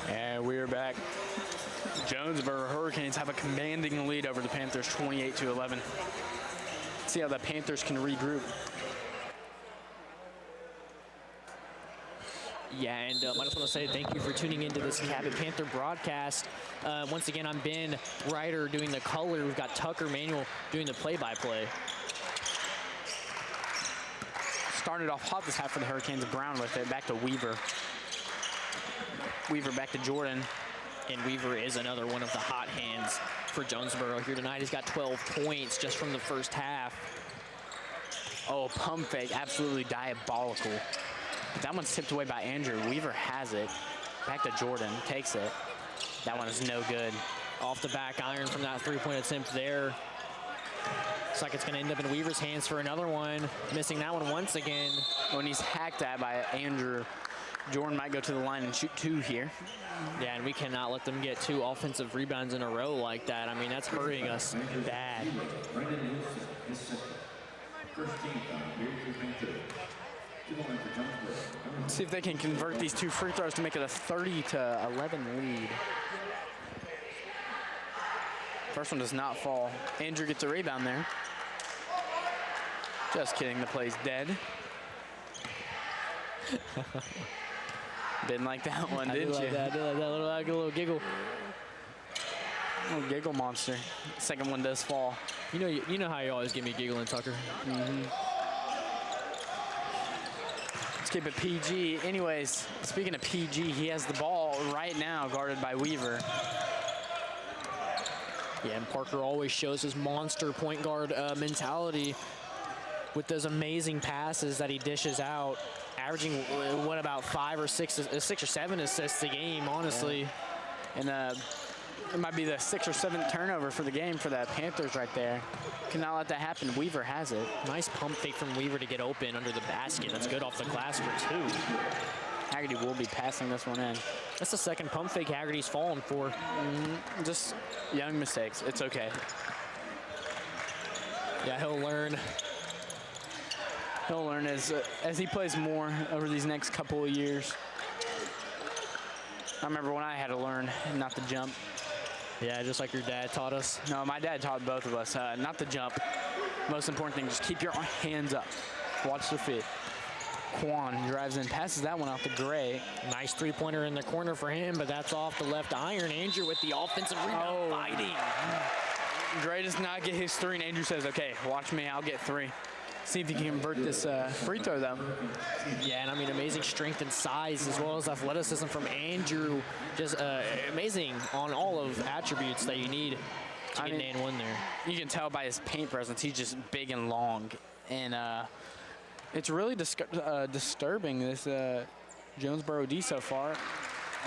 And we're back. Jonesboro Hurricanes have a commanding lead over the Panthers, 28-11. See how the Panthers can regroup. Yeah, and I just want to say thank you for tuning into this Cabot Panther broadcast. Once again, I'm Ben Ryder doing the color. We've got Tucker Manuel doing the play-by-play. Started off hot this half for the Hurricanes. Brown with it. Back to Weaver. Weaver back to Jordan. And Weaver is another one of the hot hands for Jonesboro here tonight. He's got 12 points just from the first half. Oh, pump fake. Absolutely diabolical. That one's tipped away by Andrew. Weaver has it. Back to Jordan. Takes it. That one is no good. Off the back iron from that three-point attempt there. Looks like it's going to end up in Weaver's hands for another one. Missing that one once again. When he's hacked at by Andrew, Jordan might go to the line and shoot two here. Yeah, and we cannot let them get 2 offensive rebounds in a row like that. I mean, that's hurting us bad. See if they can convert these 2 free throws to make it a 30-11 lead. First one does not fall. Andrew gets a rebound there. Just kidding, the play's dead. Didn't like that one, didn't you? I did like that, a little giggle. Little giggle monster. Second one does fall. You know how you always give me giggling, Tucker. Let's keep it PG. Anyways, speaking of PG, he has the ball right now guarded by Weaver. Yeah, and Parker always shows his monster point guard mentality with those amazing passes that he dishes out, averaging what, about 5 or 6 or 7 assists a game, honestly. Yeah. And it might be the 6th or 7th turnover for the game for the Panthers right there. Cannot let that happen. Weaver has it. Nice pump fake from Weaver to get open under the basket. That's good off the glass for 2. Haggerty will be passing this one in. That's the second pump fake Haggerty's fallen for. Just young mistakes. It's okay. Yeah, he'll learn. He'll learn as he plays more over these next couple of years. I remember when I had to learn not to jump. Yeah, just like your dad taught us. No, my dad taught both of us not to jump. Most important thing, just keep your hands up. Watch the feet. Quan drives in, passes that one off to Gray. Nice three-pointer in the corner for him, but that's off the left iron. Andrew with the offensive rebound, fighting. Gray does not get his 3, and Andrew says, okay, watch me, I'll get 3. See if he can convert this free throw, though. Yeah, and I mean, amazing strength and size as well as athleticism from Andrew. Just amazing on all of attributes that you need to get an and one there. You can tell by his paint presence, he's just big and long. And it's really disturbing, this Jonesboro D so far.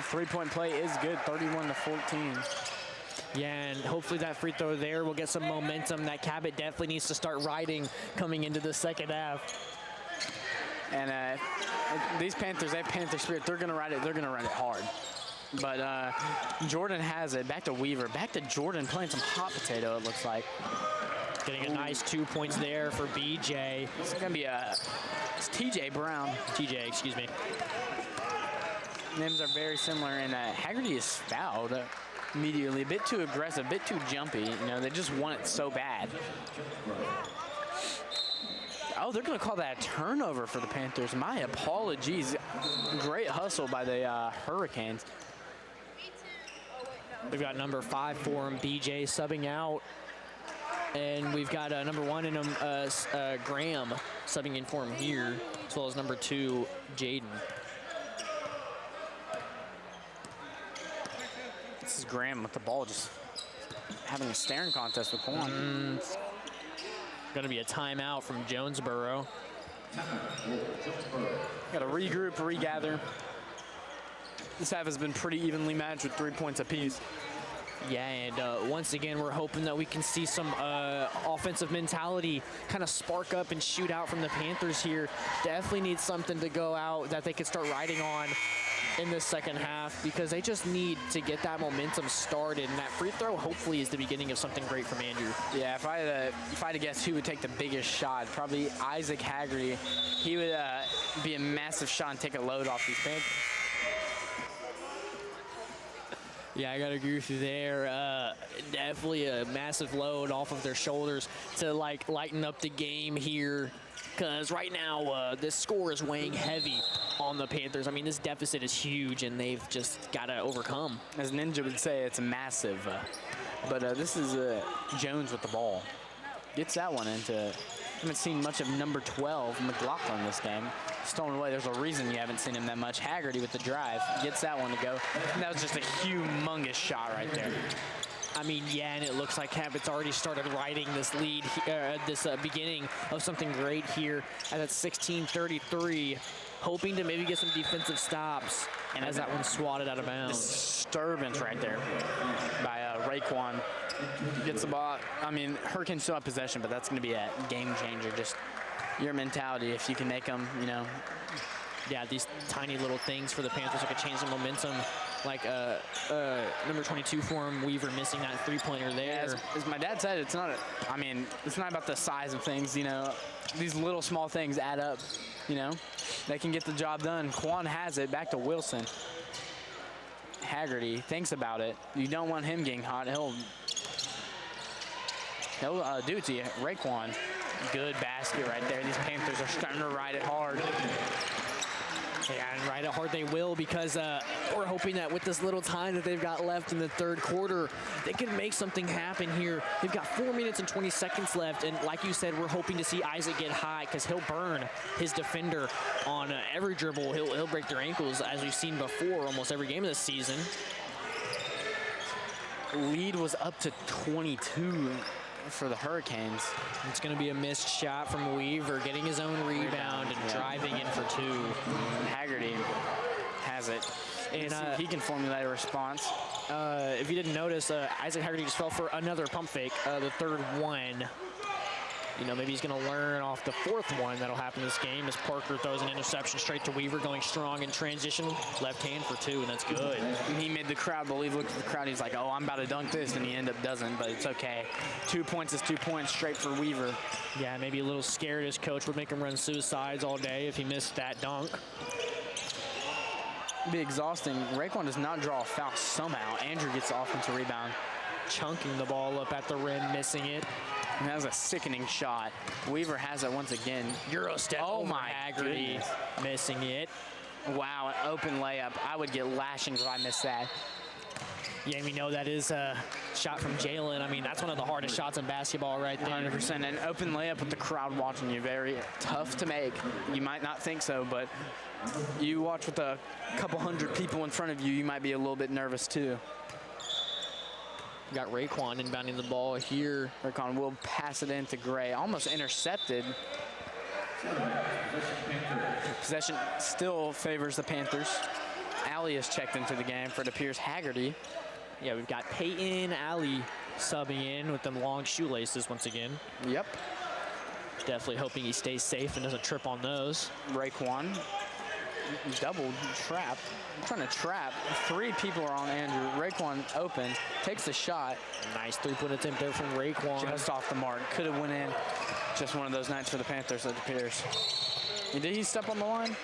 Three-point play is good, 31-14. Yeah, and hopefully that free throw there will get some momentum that Cabot definitely needs to start riding coming into the second half. And these Panthers, they have Panther spirit. They're gonna ride it. They're gonna ride it hard. But Jordan has it. Back to Weaver. Back to Jordan playing some hot potato. It looks like. Getting a nice 2 points there for BJ. It's gonna be it's TJ Brown. TJ, excuse me. Names are very similar, and Haggerty is fouled immediately. A bit too aggressive, a bit too jumpy. You know, they just want it so bad. Oh, they're going to call that a turnover for the Panthers. My apologies. Great hustle by the Hurricanes. We've got number 5 for him, BJ, subbing out. And we've got number 1 in him, Graham, subbing in for him here, as well as number 2, Jaden. This is Graham with the ball, just having a staring contest with Quan. Going to be a timeout from Jonesboro. Got to regroup, regather. This half has been pretty evenly matched with 3 points apiece. Yeah, and once again, we're hoping that we can see some offensive mentality kind of spark up and shoot out from the Panthers here. Definitely need something to go out that they could start riding on in the second half, because they just need to get that momentum started, and that free throw hopefully is the beginning of something great from Andrew. Yeah, if I had to guess who would take the biggest shot, probably Isaac Haggerty. He would be a massive shot and take a load off these Panthers. Yeah, I gotta agree with you there. Definitely a massive load off of their shoulders to like lighten up the game here, because right now this score is weighing heavy on the Panthers. I mean, this deficit is huge, and they've just got to overcome. As Ninja would say, it's massive. But this is Jones with the ball. Gets that one into. Haven't seen much of number 12, McLaughlin, this game. Stolen away. There's a reason you haven't seen him that much. Haggerty with the drive. Gets that one to go. And that was just a humongous shot right there. I mean, yeah, and it looks like Cabot's already started riding this lead, this beginning of something great here at 16-33, hoping to maybe get some defensive stops. And as that one swatted out of bounds. Disturbance right there by Raekwon. Gets the ball. I mean, Hurricanes still have possession, but that's going to be a game changer. Just your mentality, if you can make them, you know. Yeah, these tiny little things for the Panthers that could change the momentum. Like number 22 for him, Weaver missing that three-pointer there. Yeah, as my dad said, it's not about the size of things, you know. These little small things add up, you know. They can get the job done. Quan has it, back to Wilson. Haggerty thinks about it. You don't want him getting hot. He'll do it to you. Raekwon, good basket right there. These Panthers are starting to ride it hard. Yeah, and ride it hard they will, because we're hoping that with this little time that they've got left in the third quarter, they can make something happen here. They've got 4 minutes and 20 seconds left, and like you said, we're hoping to see Isaac get high, because he'll burn his defender on every dribble. He'll break their ankles, as we've seen before almost every game of this season. Lead was up to 22 for the Hurricanes. It's going to be a missed shot from Weaver, getting his own rebound and driving in for 2. Haggerty has it. And he can formulate a response. If you didn't notice, Isaac Haggerty just fell for another pump fake, the third one. You know, maybe he's going to learn off the fourth one that'll happen this game, as Parker throws an interception straight to Weaver, going strong in transition, left hand for 2, and that's good. And he made the crowd believe. Look at the crowd. He's like, oh, I'm about to dunk this, and he ended up doesn't, but it's okay. 2 points is 2 points straight for Weaver. Yeah, maybe a little scared. His coach would make him run suicides all day if he missed that dunk. Be exhausting. Raekwon does not draw a foul somehow. Andrew gets the offensive rebound. Chunking the ball up at the rim, missing it. And that was a sickening shot. Weaver has it once again. Euro step. Oh my Haggerty, goodness. missing it. Wow, an open layup. I would get lashings if I missed that. Yeah, we know that is a shot from Jalen. I mean, that's one of the hardest shots in basketball right there. 100%. An open layup with the crowd watching you. Very tough to make. You might not think so, but you watch with a couple hundred people in front of you, you might be a little bit nervous too. Got Raekwon inbounding the ball here. Raekwon will pass it into Gray. Almost intercepted. Possession still favors the Panthers. Alley has checked into the game for, it appears, Haggerty. Yeah, we've got Peyton Alley subbing in with them long shoelaces once again. Yep. Definitely hoping he stays safe and doesn't trip on those. Raekwon, double trap. I'm trying to trap. 3 people are on Andrew. Raekwon open, takes the shot. Nice three-point attempt there from Raekwon. Just off the mark. Could have went in. Just one of those nights for the Panthers, it appears. And did he step on the line?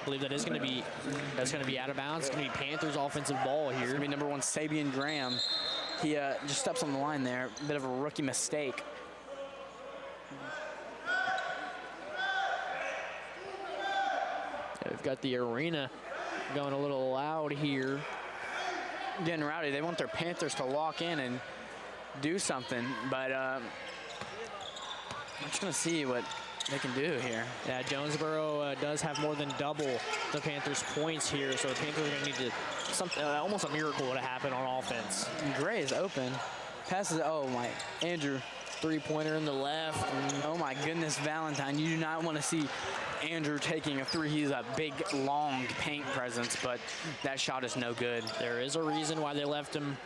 I believe that's going to be out of bounds. It's going to be Panthers offensive ball here. It's going to be number 1, Sabian Graham. He just steps on the line there. A bit of a rookie mistake. Yeah, we've got the arena going a little loud here. Getting rowdy. They want their Panthers to lock in and do something, but I'm just going to see what they can do here. Yeah, Jonesboro does have more than double the Panthers' points here, so the Panthers are going to need to almost a miracle to happen on offense. Gray is open. Passes, oh my, Andrew. Three-pointer in the left. Oh my goodness, Valentine. You do not want to see Andrew taking a 3. He's a big, long paint presence, but that shot is no good. There is a reason why they left him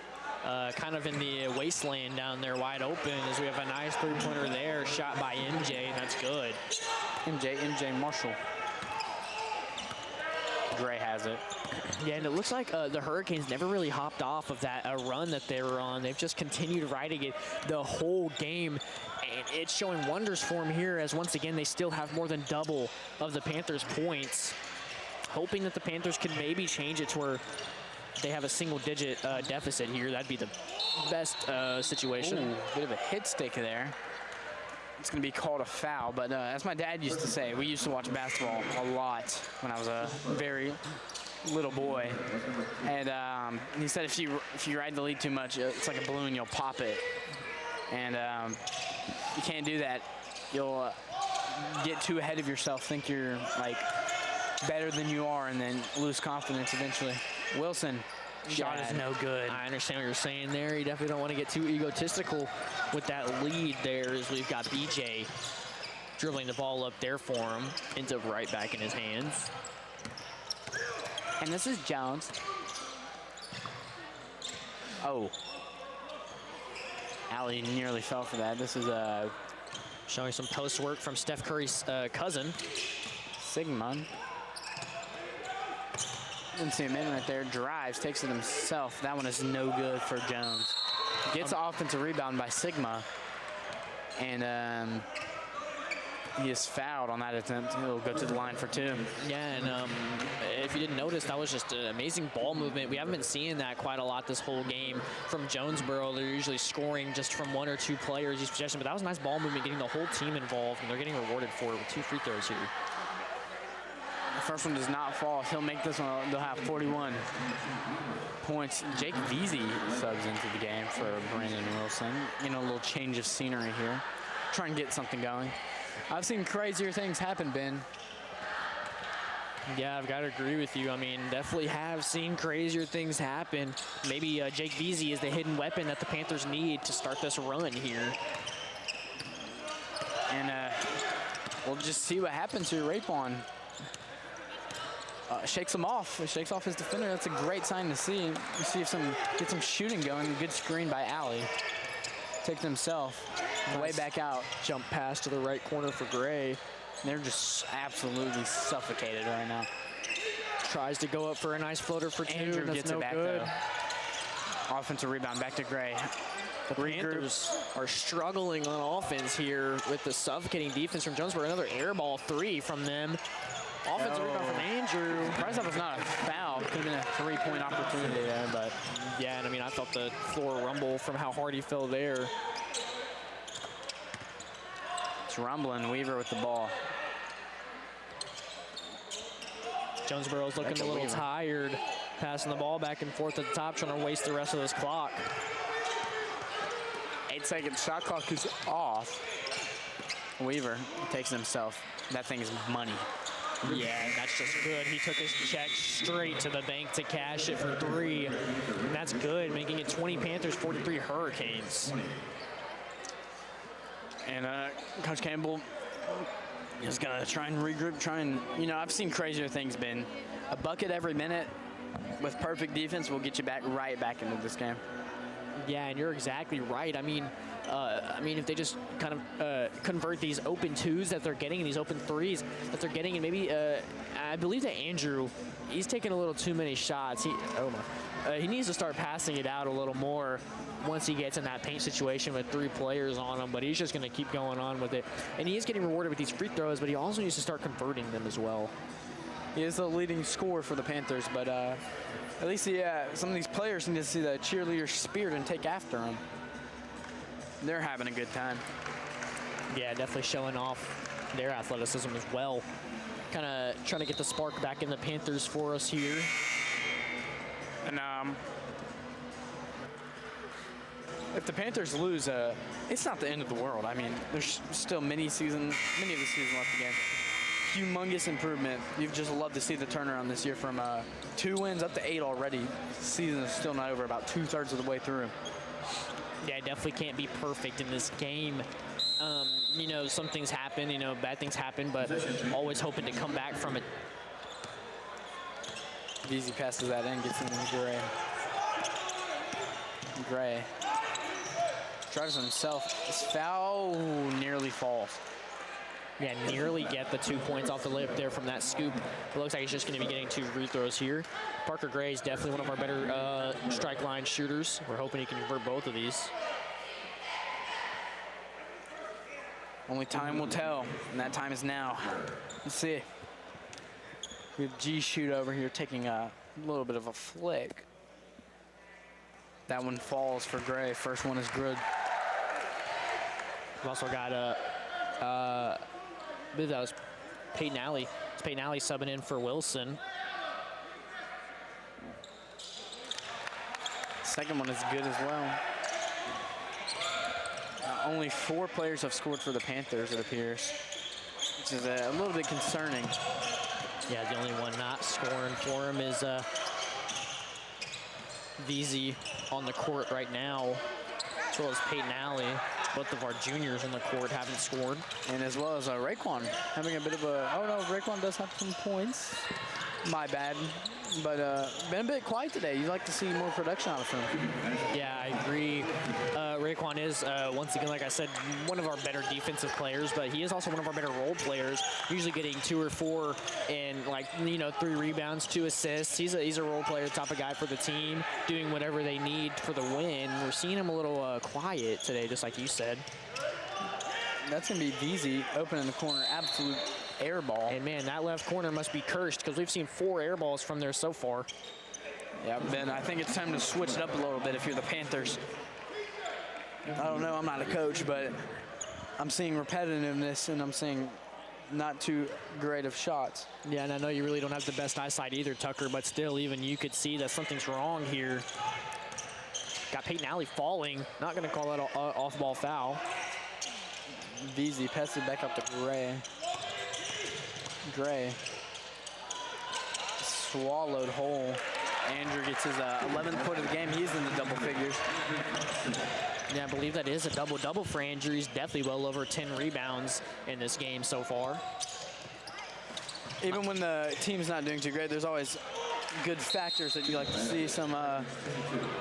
kind of in the wasteland down there wide open, as we have a nice three-pointer there, shot by MJ, and that's good. MJ Marshall. Gray has it. Yeah, and it looks like the Hurricanes never really hopped off of that run that they were on. They've just continued riding it the whole game, and it's showing wonders for them here, as once again they still have more than double of the Panthers' points. Hoping that the Panthers can maybe change it to where they have a single-digit deficit here. That'd be the best situation. Ooh, bit of a hit stick there. It's going to be called a foul, but as my dad used to say, we used to watch basketball a lot when I was a very little boy, and he said if you ride the lead too much, it's like a balloon, you'll pop it, and you can't do that. You'll get too ahead of yourself, think you're like better than you are, and then lose confidence eventually. Wilson, shot is no good. I understand what you're saying there. You definitely don't want to get too egotistical with that lead there, as we've got BJ dribbling the ball up there for him. Ends up right back in his hands. And this is Jones. Oh. Alley nearly fell for that. This is showing some post work from Steph Curry's cousin. Sigmund. Didn't see him in right there. Drives, takes it himself. That one is no good for Jones. Gets an offensive rebound by Sigma. And he is fouled on that attempt. He'll go to the line for 2. Yeah, and if you didn't notice, that was just an amazing ball movement. We haven't been seeing that quite a lot this whole game from Jonesboro. They're usually scoring just from 1 or 2 players each possession, but that was a nice ball movement, getting the whole team involved, and they're getting rewarded for it with 2 free throws here. The first one does not fall. He'll make this one. They'll have 41 points. Jake Veazey subs into the game for Brandon Wilson. You know, a little change of scenery here. Try and get something going. I've seen crazier things happen, Ben. Yeah, I've got to agree with you. I mean, definitely have seen crazier things happen. Maybe Jake Veazey is the hidden weapon that the Panthers need to start this run here. And we'll just see what happens here. Raekwon shakes him off. He shakes off his defender. That's a great sign to see. You see if get some shooting going. Good screen by Alley. Takes himself way back out. Jump pass to the right corner for Gray. They're just absolutely suffocated right now. Tries to go up for a nice floater for 2. Andrew That's gets no it back good. though. Offensive rebound back to Gray. The Panthers are struggling on offense here with the suffocating defense from Jonesboro. Another air ball 3 from them. Offensive rebound from Andrew. Surprised that was not a foul. Could have been a 3-point opportunity there, but yeah, and I mean, I felt the floor rumble from how hard he fell there. it's rumbling. Weaver with the ball. Jonesboro's looking a little tired, passing the ball back and forth at the top, trying to waste the rest of this clock. 8-second shot clock is off. Weaver takes it himself. That thing is money. Yeah, that's just good. He took his check straight to the bank to cash it for 3. And that's good, making it 20 Panthers, 43 Hurricanes. And Coach Campbell Just gonna try and regroup, I've seen crazier things, Ben. A bucket every minute with perfect defense will get you right back into this game. Yeah, and you're exactly right. I mean, if they just kind of convert these open twos that they're getting and these open threes that they're getting, and maybe I believe that Andrew, he's taking a little too many shots. He needs to start passing it out a little more once he gets in that paint situation with 3 players on him, but he's just going to keep going on with it. And he is getting rewarded with these free throws, but he also needs to start converting them as well. He is the leading scorer for the Panthers, but at least some of these players need to see the cheerleader spirit and take after him. They're having a good time. Yeah, definitely showing off their athleticism as well. Kind of trying to get the spark back in the Panthers for us here. And if the Panthers lose, it's not the end of the world. I mean, there's still many of the season left again. Humongous improvement. You've just loved to see the turnaround this year from 2 wins up to 8 already. The season is still not over, about 2/3 of the way through. Yeah, definitely can't be perfect in this game. Some things happen, bad things happen, but always hoping to come back from it. Easy passes that in, gets in Gray. Gray drives himself. His foul nearly falls. Yeah, nearly get the 2 points off the lip there from that scoop. It looks like he's just going to be getting 2 free throws here. Parker Gray is definitely one of our better strike line shooters. We're hoping he can convert both of these. Only time will tell, and that time is now. Let's see. We have G shoot over here taking a little bit of a flick. That one falls for Gray. First one is good. We've also got I believe that was Peyton Alley. It's Peyton Alley subbing in for Wilson. Second one is good as well. Only 4 players have scored for the Panthers, it appears, which is a little bit concerning. Yeah, the only one not scoring for him is VZ on the court right now, as well as Peyton Alley. Both of our juniors on the court haven't scored. And as well as Raekwon having a bit of a, oh no, Raekwon does have some points. My bad. But been a bit quiet today. You'd like to see more production out of him. Yeah, I agree. Raekwon is, once again, like I said, one of our better defensive players, but he is also one of our better role players, usually getting 2 or 4 and 3 rebounds, 2 assists. He's a role player type of guy for the team, doing whatever they need for the win. We're seeing him a little quiet today, just like you said. That's going to be VZ open in the corner, absolute air ball. And man, that left corner must be cursed because we've seen 4 air balls from there so far. Yeah, Ben, I think it's time to switch it up a little bit if you're the Panthers. I don't know, I'm not a coach, but I'm seeing repetitiveness and I'm seeing not too great of shots. Yeah, and I know you really don't have the best eyesight either, Tucker, but still, even you could see that something's wrong here. Got Peyton Alley falling. Not going to call that an off-ball foul. VZ passes it back up to Gray. Gray swallowed whole. Andrew gets his 11th point of the game. He's in the double figures. Yeah, I believe that is a double-double for Andrew. He's definitely well over 10 rebounds in this game so far. Even when the team's not doing too great, there's always good factors that you like to see, some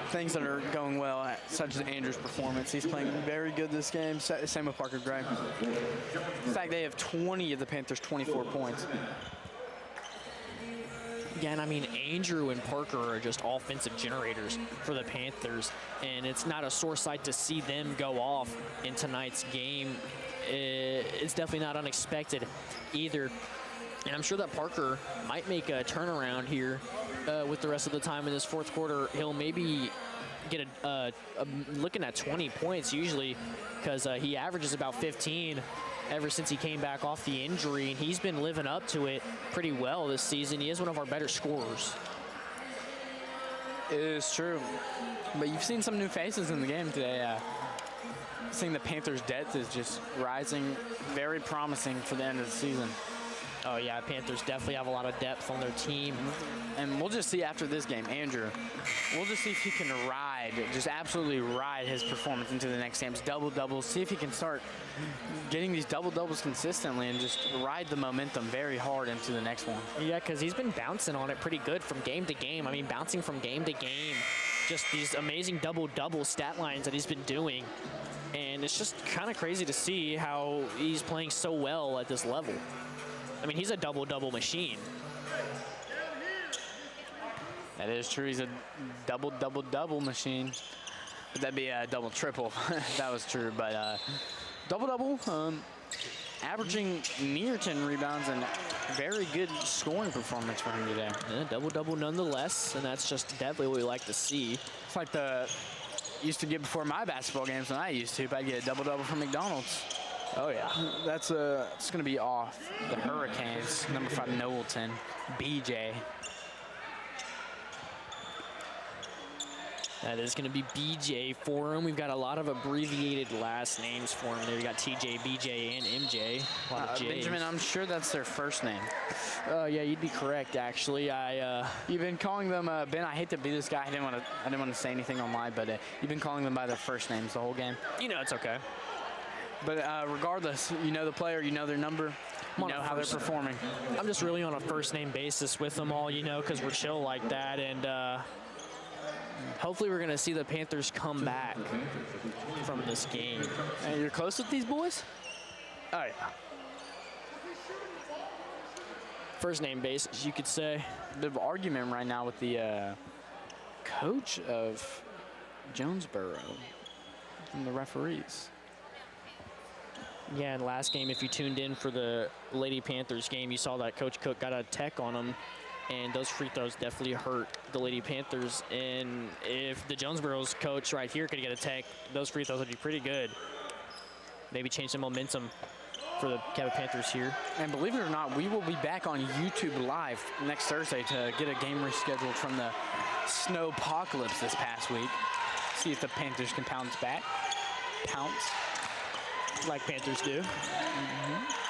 things that are going well, such as Andrew's performance. He's playing very good this game. Same with Parker Gray. In fact, they have 20 of the Panthers' 24 points. Again, I mean, Andrew and Parker are just offensive generators for the Panthers, and it's not a sore sight to see them go off in tonight's game. It's definitely not unexpected either. And I'm sure that Parker might make a turnaround here with the rest of the time in this fourth quarter. He'll maybe get looking at 20 points usually, because he averages about 15 ever since he came back off the injury, and he's been living up to it pretty well this season. He is one of our better scorers. It is true. But you've seen some new faces in the game today. Seeing the Panthers' depth is just rising, very promising for the end of the season. Oh yeah, Panthers definitely have a lot of depth on their team. And we'll just see after this game, Andrew, we'll just see if he can ride just absolutely ride his performance into the next game's double-doubles. See if he can start getting these double-doubles consistently and just ride the momentum very hard into the next one. Yeah, because he's been bouncing on it pretty good from game to game. I mean, bouncing from game to game. Just these amazing double-double stat lines that he's been doing. And it's just kind of crazy to see how he's playing so well at this level. I mean, he's a double-double machine. That is true. He's a double machine. But that'd be a double-triple. That was true. But double-double, averaging near 10 rebounds and very good scoring performance for him today. Yeah, double-double nonetheless, and that's just definitely what we like to see. It's like the used to get before my basketball games when I used to, but I'd get a double-double from McDonald's. Oh, yeah. That's it's going to be off. The Hurricanes, number 5, Knowlton, BJ. That is going to be BJ for him. We've got a lot of abbreviated last names for him there. We got TJ, BJ, and MJ. A lot of J's. Benjamin, I'm sure that's their first name. Yeah, you'd be correct, actually. You've been calling them, Ben, I hate to be this guy. I didn't want to say anything online, but you've been calling them by their first names the whole game. You know, it's okay. But regardless, you know the player, you know their number, you know how they're performing. I'm just really on a first-name basis with them all, you know, because we're chill like that. And hopefully we're going to see the Panthers come back from this game. And you're close with these boys? Oh, yeah. First-name basis, you could say. A bit of argument right now with the coach of Jonesboro and the referees. Yeah, and last game, if you tuned in for the Lady Panthers game, you saw that Coach Cook got a tech on him, and those free throws definitely hurt the Lady Panthers. And if the Jonesboro's coach right here could get a tech, those free throws would be pretty good. Maybe change some momentum for the Cabot Panthers here. And believe it or not, we will be back on YouTube Live next Thursday to get a game rescheduled from the snowpocalypse this past week. See if the Panthers can pounce back. Like Panthers do.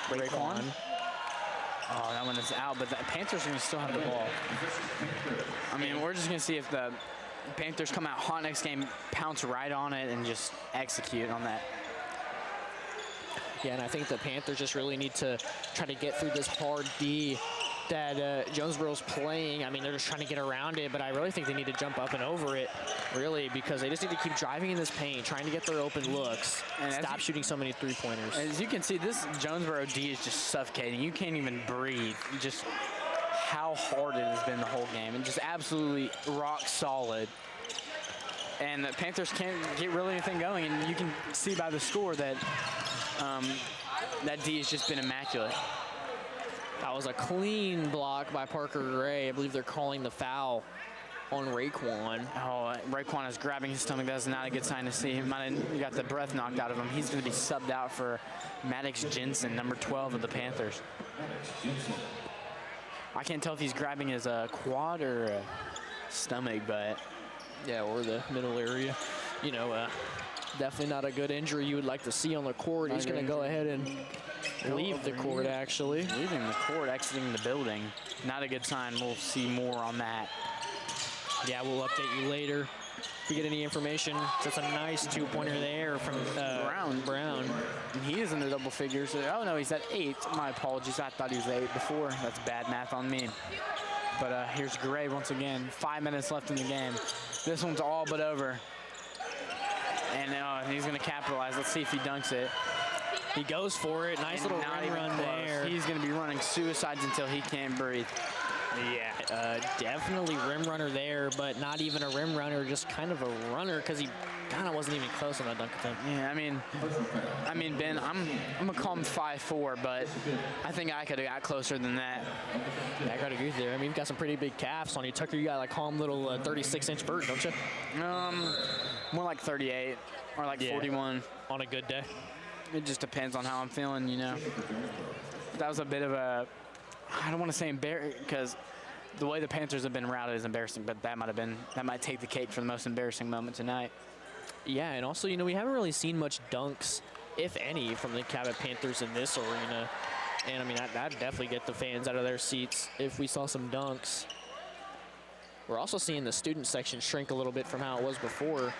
Raekwon. Oh, that one is out, but the Panthers are going to still have the ball. I mean, we're just going to see if the Panthers come out hot next game, pounce right on it, and just execute on that. Yeah, and I think the Panthers just really need to try to get through this hard D that Jonesboro's playing. I mean, they're just trying to get around it, but I really think they need to jump up and over it, really, because they just need to keep driving in this paint, trying to get their open looks, and stop shooting so many three-pointers. As you can see, this Jonesboro D is just suffocating. You can't even breathe. Just how hard it has been the whole game, and just absolutely rock solid. And the Panthers can't get really anything going, and you can see by the score that that D has just been immaculate. That was a clean block by Parker Gray. I believe they're calling the foul on Raekwon. Oh, Raekwon is grabbing his stomach. That's not a good sign to see. He might have got the breath knocked out of him. He's going to be subbed out for Maddox Jensen, number 12 of the Panthers. I can't tell if he's grabbing his quad or stomach, but... Yeah, or the middle area. You know, definitely not a good injury you would like to see on the court. He's going to go ahead and leave the court, actually. Leaving the court, exiting the building. Not a good sign. We'll see more on that. Yeah, we'll update you later. If we get any information, that's a nice two-pointer there from Brown. And he is in the double figures. Oh, no, he's at 8. My apologies. I thought he was 8 before. That's bad math on me. But here's Gray once again. 5 minutes left in the game. This one's all but over. And he's going to capitalize. Let's see if he dunks it. He goes for it. Nice little run there. He's going to be running suicides until he can't breathe. Yeah, definitely rim runner there, but not even a rim runner, just kind of a runner because he kind of wasn't even close on that dunk attempt. Yeah, I mean, Ben, I'm gonna call him 5'4", but I think I could have got closer than that. Yeah, I gotta agree there. I mean, you've got some pretty big calves on you, Tucker. You got like calm little 36-inch vert, don't you? More like 38 or like 41 on a good day. It just depends on how I'm feeling, you know. That was a bit of a, I don't want to say embarrassing because the way the Panthers have been routed is embarrassing, but that might take the cake for the most embarrassing moment tonight. Yeah, and also, you know, we haven't really seen much dunks, if any, from the Cabot Panthers in this arena. And I mean, that'd definitely get the fans out of their seats if we saw some dunks. We're also seeing the student section shrink a little bit from how it was before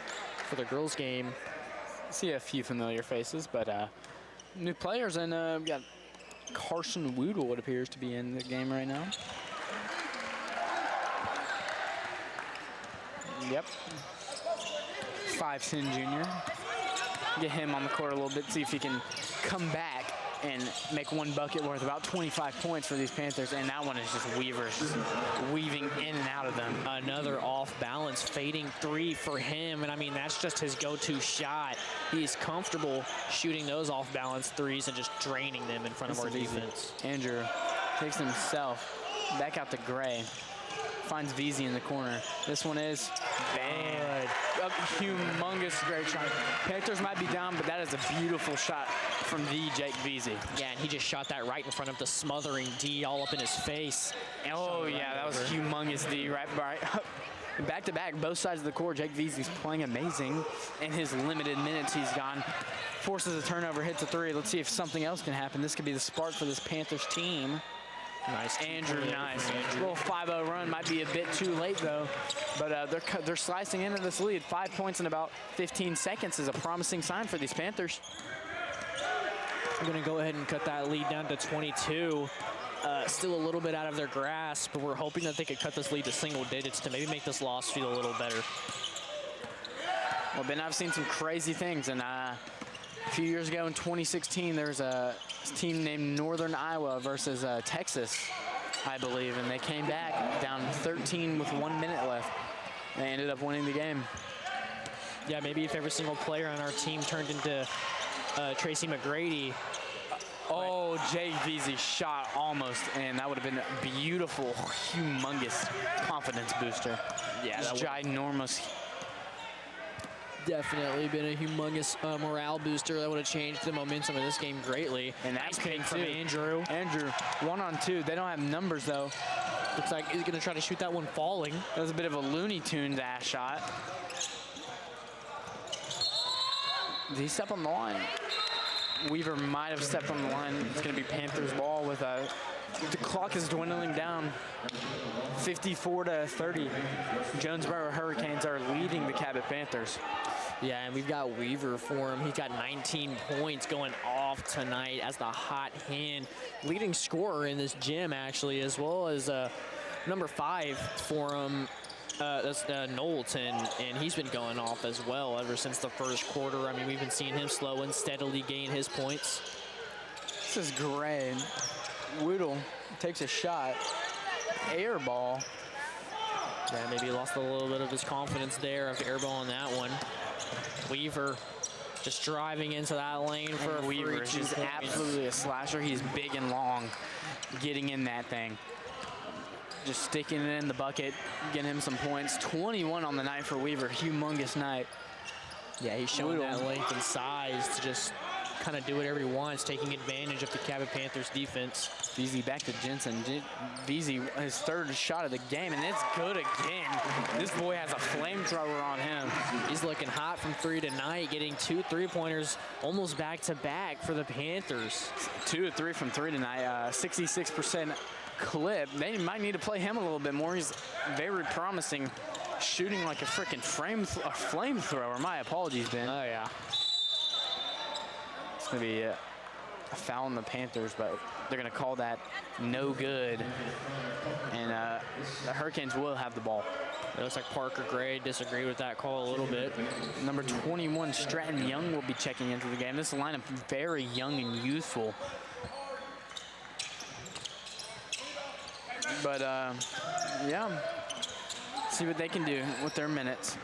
for the girls' game. See a few familiar faces, but new players, and we got Carson Woodle, it appears to be in the game right now. Yep. 5'10" junior. Get him on the court a little bit, see if he can come back and make one bucket worth about 25 points for these Panthers. And that one is just Weaver just weaving in and out of them. Another off-balance fading three for him. And I mean, that's just his go-to shot. He's comfortable shooting those off-balance threes and just draining them in front of our defense. Andrew takes himself back out to Gray. Finds VZ in the corner. This one is bad. A humongous great shot. Panthers might be down, but that is a beautiful shot from the Jake VZ. Yeah, and he just shot that right in front of the smothering D all up in his face. Oh, yeah, that was humongous D right. Back to back, both sides of the court. Jake VZ's playing amazing. In his limited minutes, he's gone. Forces a turnover, hits a three. Let's see if something else can happen. This could be the spark for this Panthers team. Nice. Andrew, nice. Little 5-0 run might be a bit too late, though. But they're slicing into this lead. 5 points in about 15 seconds is a promising sign for these Panthers. I'm going to go ahead and cut that lead down to 22. Still a little bit out of their grasp, but we're hoping that they could cut this lead to single digits to maybe make this loss feel a little better. Well, Ben, I've seen some crazy things, and a few years ago in 2016, there was a team named Northern Iowa versus Texas, I believe, and they came back down 13 with 1 minute left. They ended up winning the game. Yeah, maybe if every single player on our team turned into Tracy McGrady. Oh, Jake VZ shot almost, and that would have been a beautiful, humongous confidence booster. Yeah, that ginormous. Definitely been a humongous morale booster that would have changed the momentum of this game greatly. And nice that's pick from Andrew. Andrew, 1-on-2. They don't have numbers, though. Looks like he's going to try to shoot that one falling. That was a bit of a Looney Tunes ass shot. Did he step on the line? Weaver might have stepped on the line. It's going to be Panthers ball with the clock is dwindling down. 54-30. Jonesboro Hurricanes are leading the Cabot Panthers. Yeah, and we've got Weaver for him. He's got 19 points going off tonight as the hot hand. Leading scorer in this gym, actually, as well as number 5 for him. That's Knowlton, and he's been going off as well ever since the first quarter. I mean, we've been seeing him slow and steadily gain his points. This is great. Woodle takes a shot. Air ball. Yeah, maybe he lost a little bit of his confidence there after air ball on that one. Weaver just driving into that lane for a Weaver. free 2 He's points. absolutely a slasher. He's big and long, getting in that thing. Just sticking it in the bucket, getting him some points. 21 on the night for Weaver. Humongous night. Yeah, he's showing that length and size to just kind of do whatever he wants, taking advantage of the Cabot Panthers defense. VZ back to Jensen. VZ, his third shot of the game, and it's good again. This boy has a flamethrower on him. He's looking hot from 3 tonight, getting 2 3-pointers almost back-to-back for the Panthers. 2 of 3 from 3 tonight, 66% clip. They might need to play him a little bit more. He's very promising, shooting like a freaking flamethrower. My apologies, Ben. Oh, yeah. It's going to be a foul on the Panthers, but they're going to call that no good. And the Hurricanes will have the ball. It looks like Parker Gray disagreed with that call a little bit. Number 21, Stratton Young, will be checking into the game. This lineup very young and youthful. But, yeah, see what they can do with their minutes.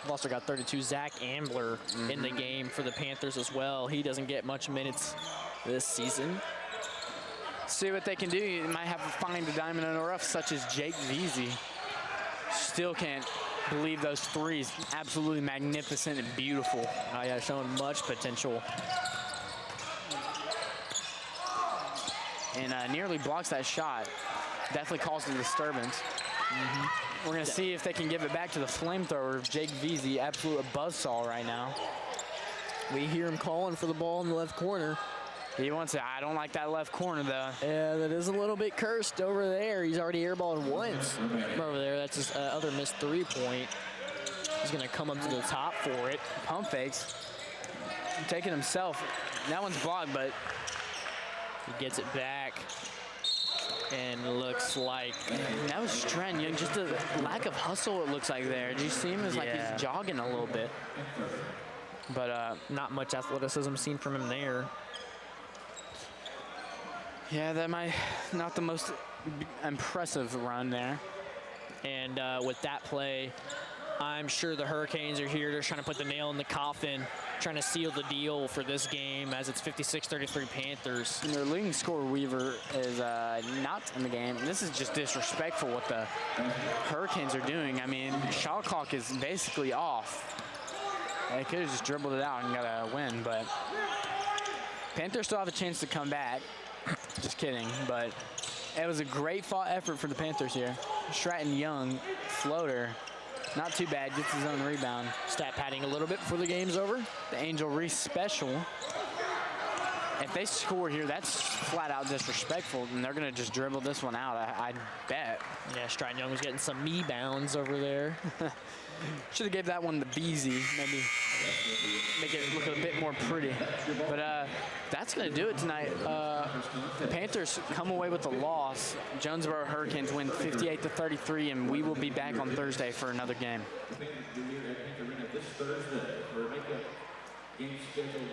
We've also got 32 Zach Ambler in the game for the Panthers as well. He doesn't get much minutes this season. See what they can do. You might have to find a diamond in the rough, such as Jake VZ. Still can't believe those threes. Absolutely magnificent and beautiful. Oh, yeah, showing much potential. And nearly blocks that shot. Definitely caused a disturbance. We're going to see if they can give it back to the flamethrower. Jake VZ, absolute buzzsaw right now. We hear him calling for the ball in the left corner. He wants it. I don't like that left corner, though. Yeah, that is a little bit cursed over there. He's already airballed once from over there. That's his other missed three-point. He's going to come up to the top for it. Pump fakes. Taking himself. That one's blocked, but he gets it back. And looks like that was Stratton Young. Just a lack of hustle, it looks like there. Do you see him? It's like he's jogging a little bit. But not much athleticism seen from him there. Yeah, that might not the most impressive run there. And with that play, I'm sure the Hurricanes are here. They're trying to put the nail in the coffin, trying to seal the deal for this game as it's 56-33 Panthers. And their leading scorer, Weaver, is not in the game. This is just disrespectful what the Hurricanes are doing. I mean, shot clock is basically off. They could have just dribbled it out and got a win, but Panthers still have a chance to come back. Just kidding, but it was a great fought effort for the Panthers here. Stratton Young, floater, not too bad, gets his own rebound. Stat padding a little bit before the game's over. The Angel Reese special. If they score here, that's flat out disrespectful, and they're gonna just dribble this one out, I bet. Yeah, Stratton Young was getting some knee bounds over there. Should have gave that one the Beezy, maybe make it look a bit more pretty. But that's going to do it tonight. The Panthers come away with a loss. Jonesboro Hurricanes win 58-33, and we will be back on Thursday for another game. This Thursday for a makeup game scheduled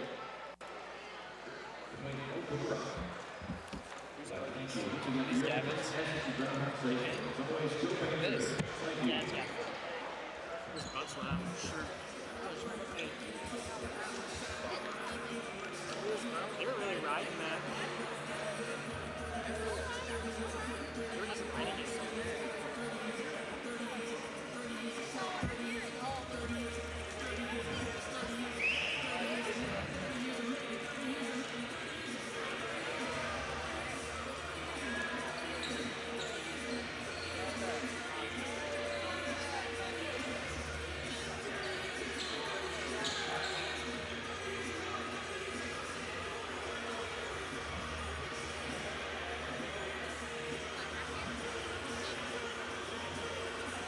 They were really riding.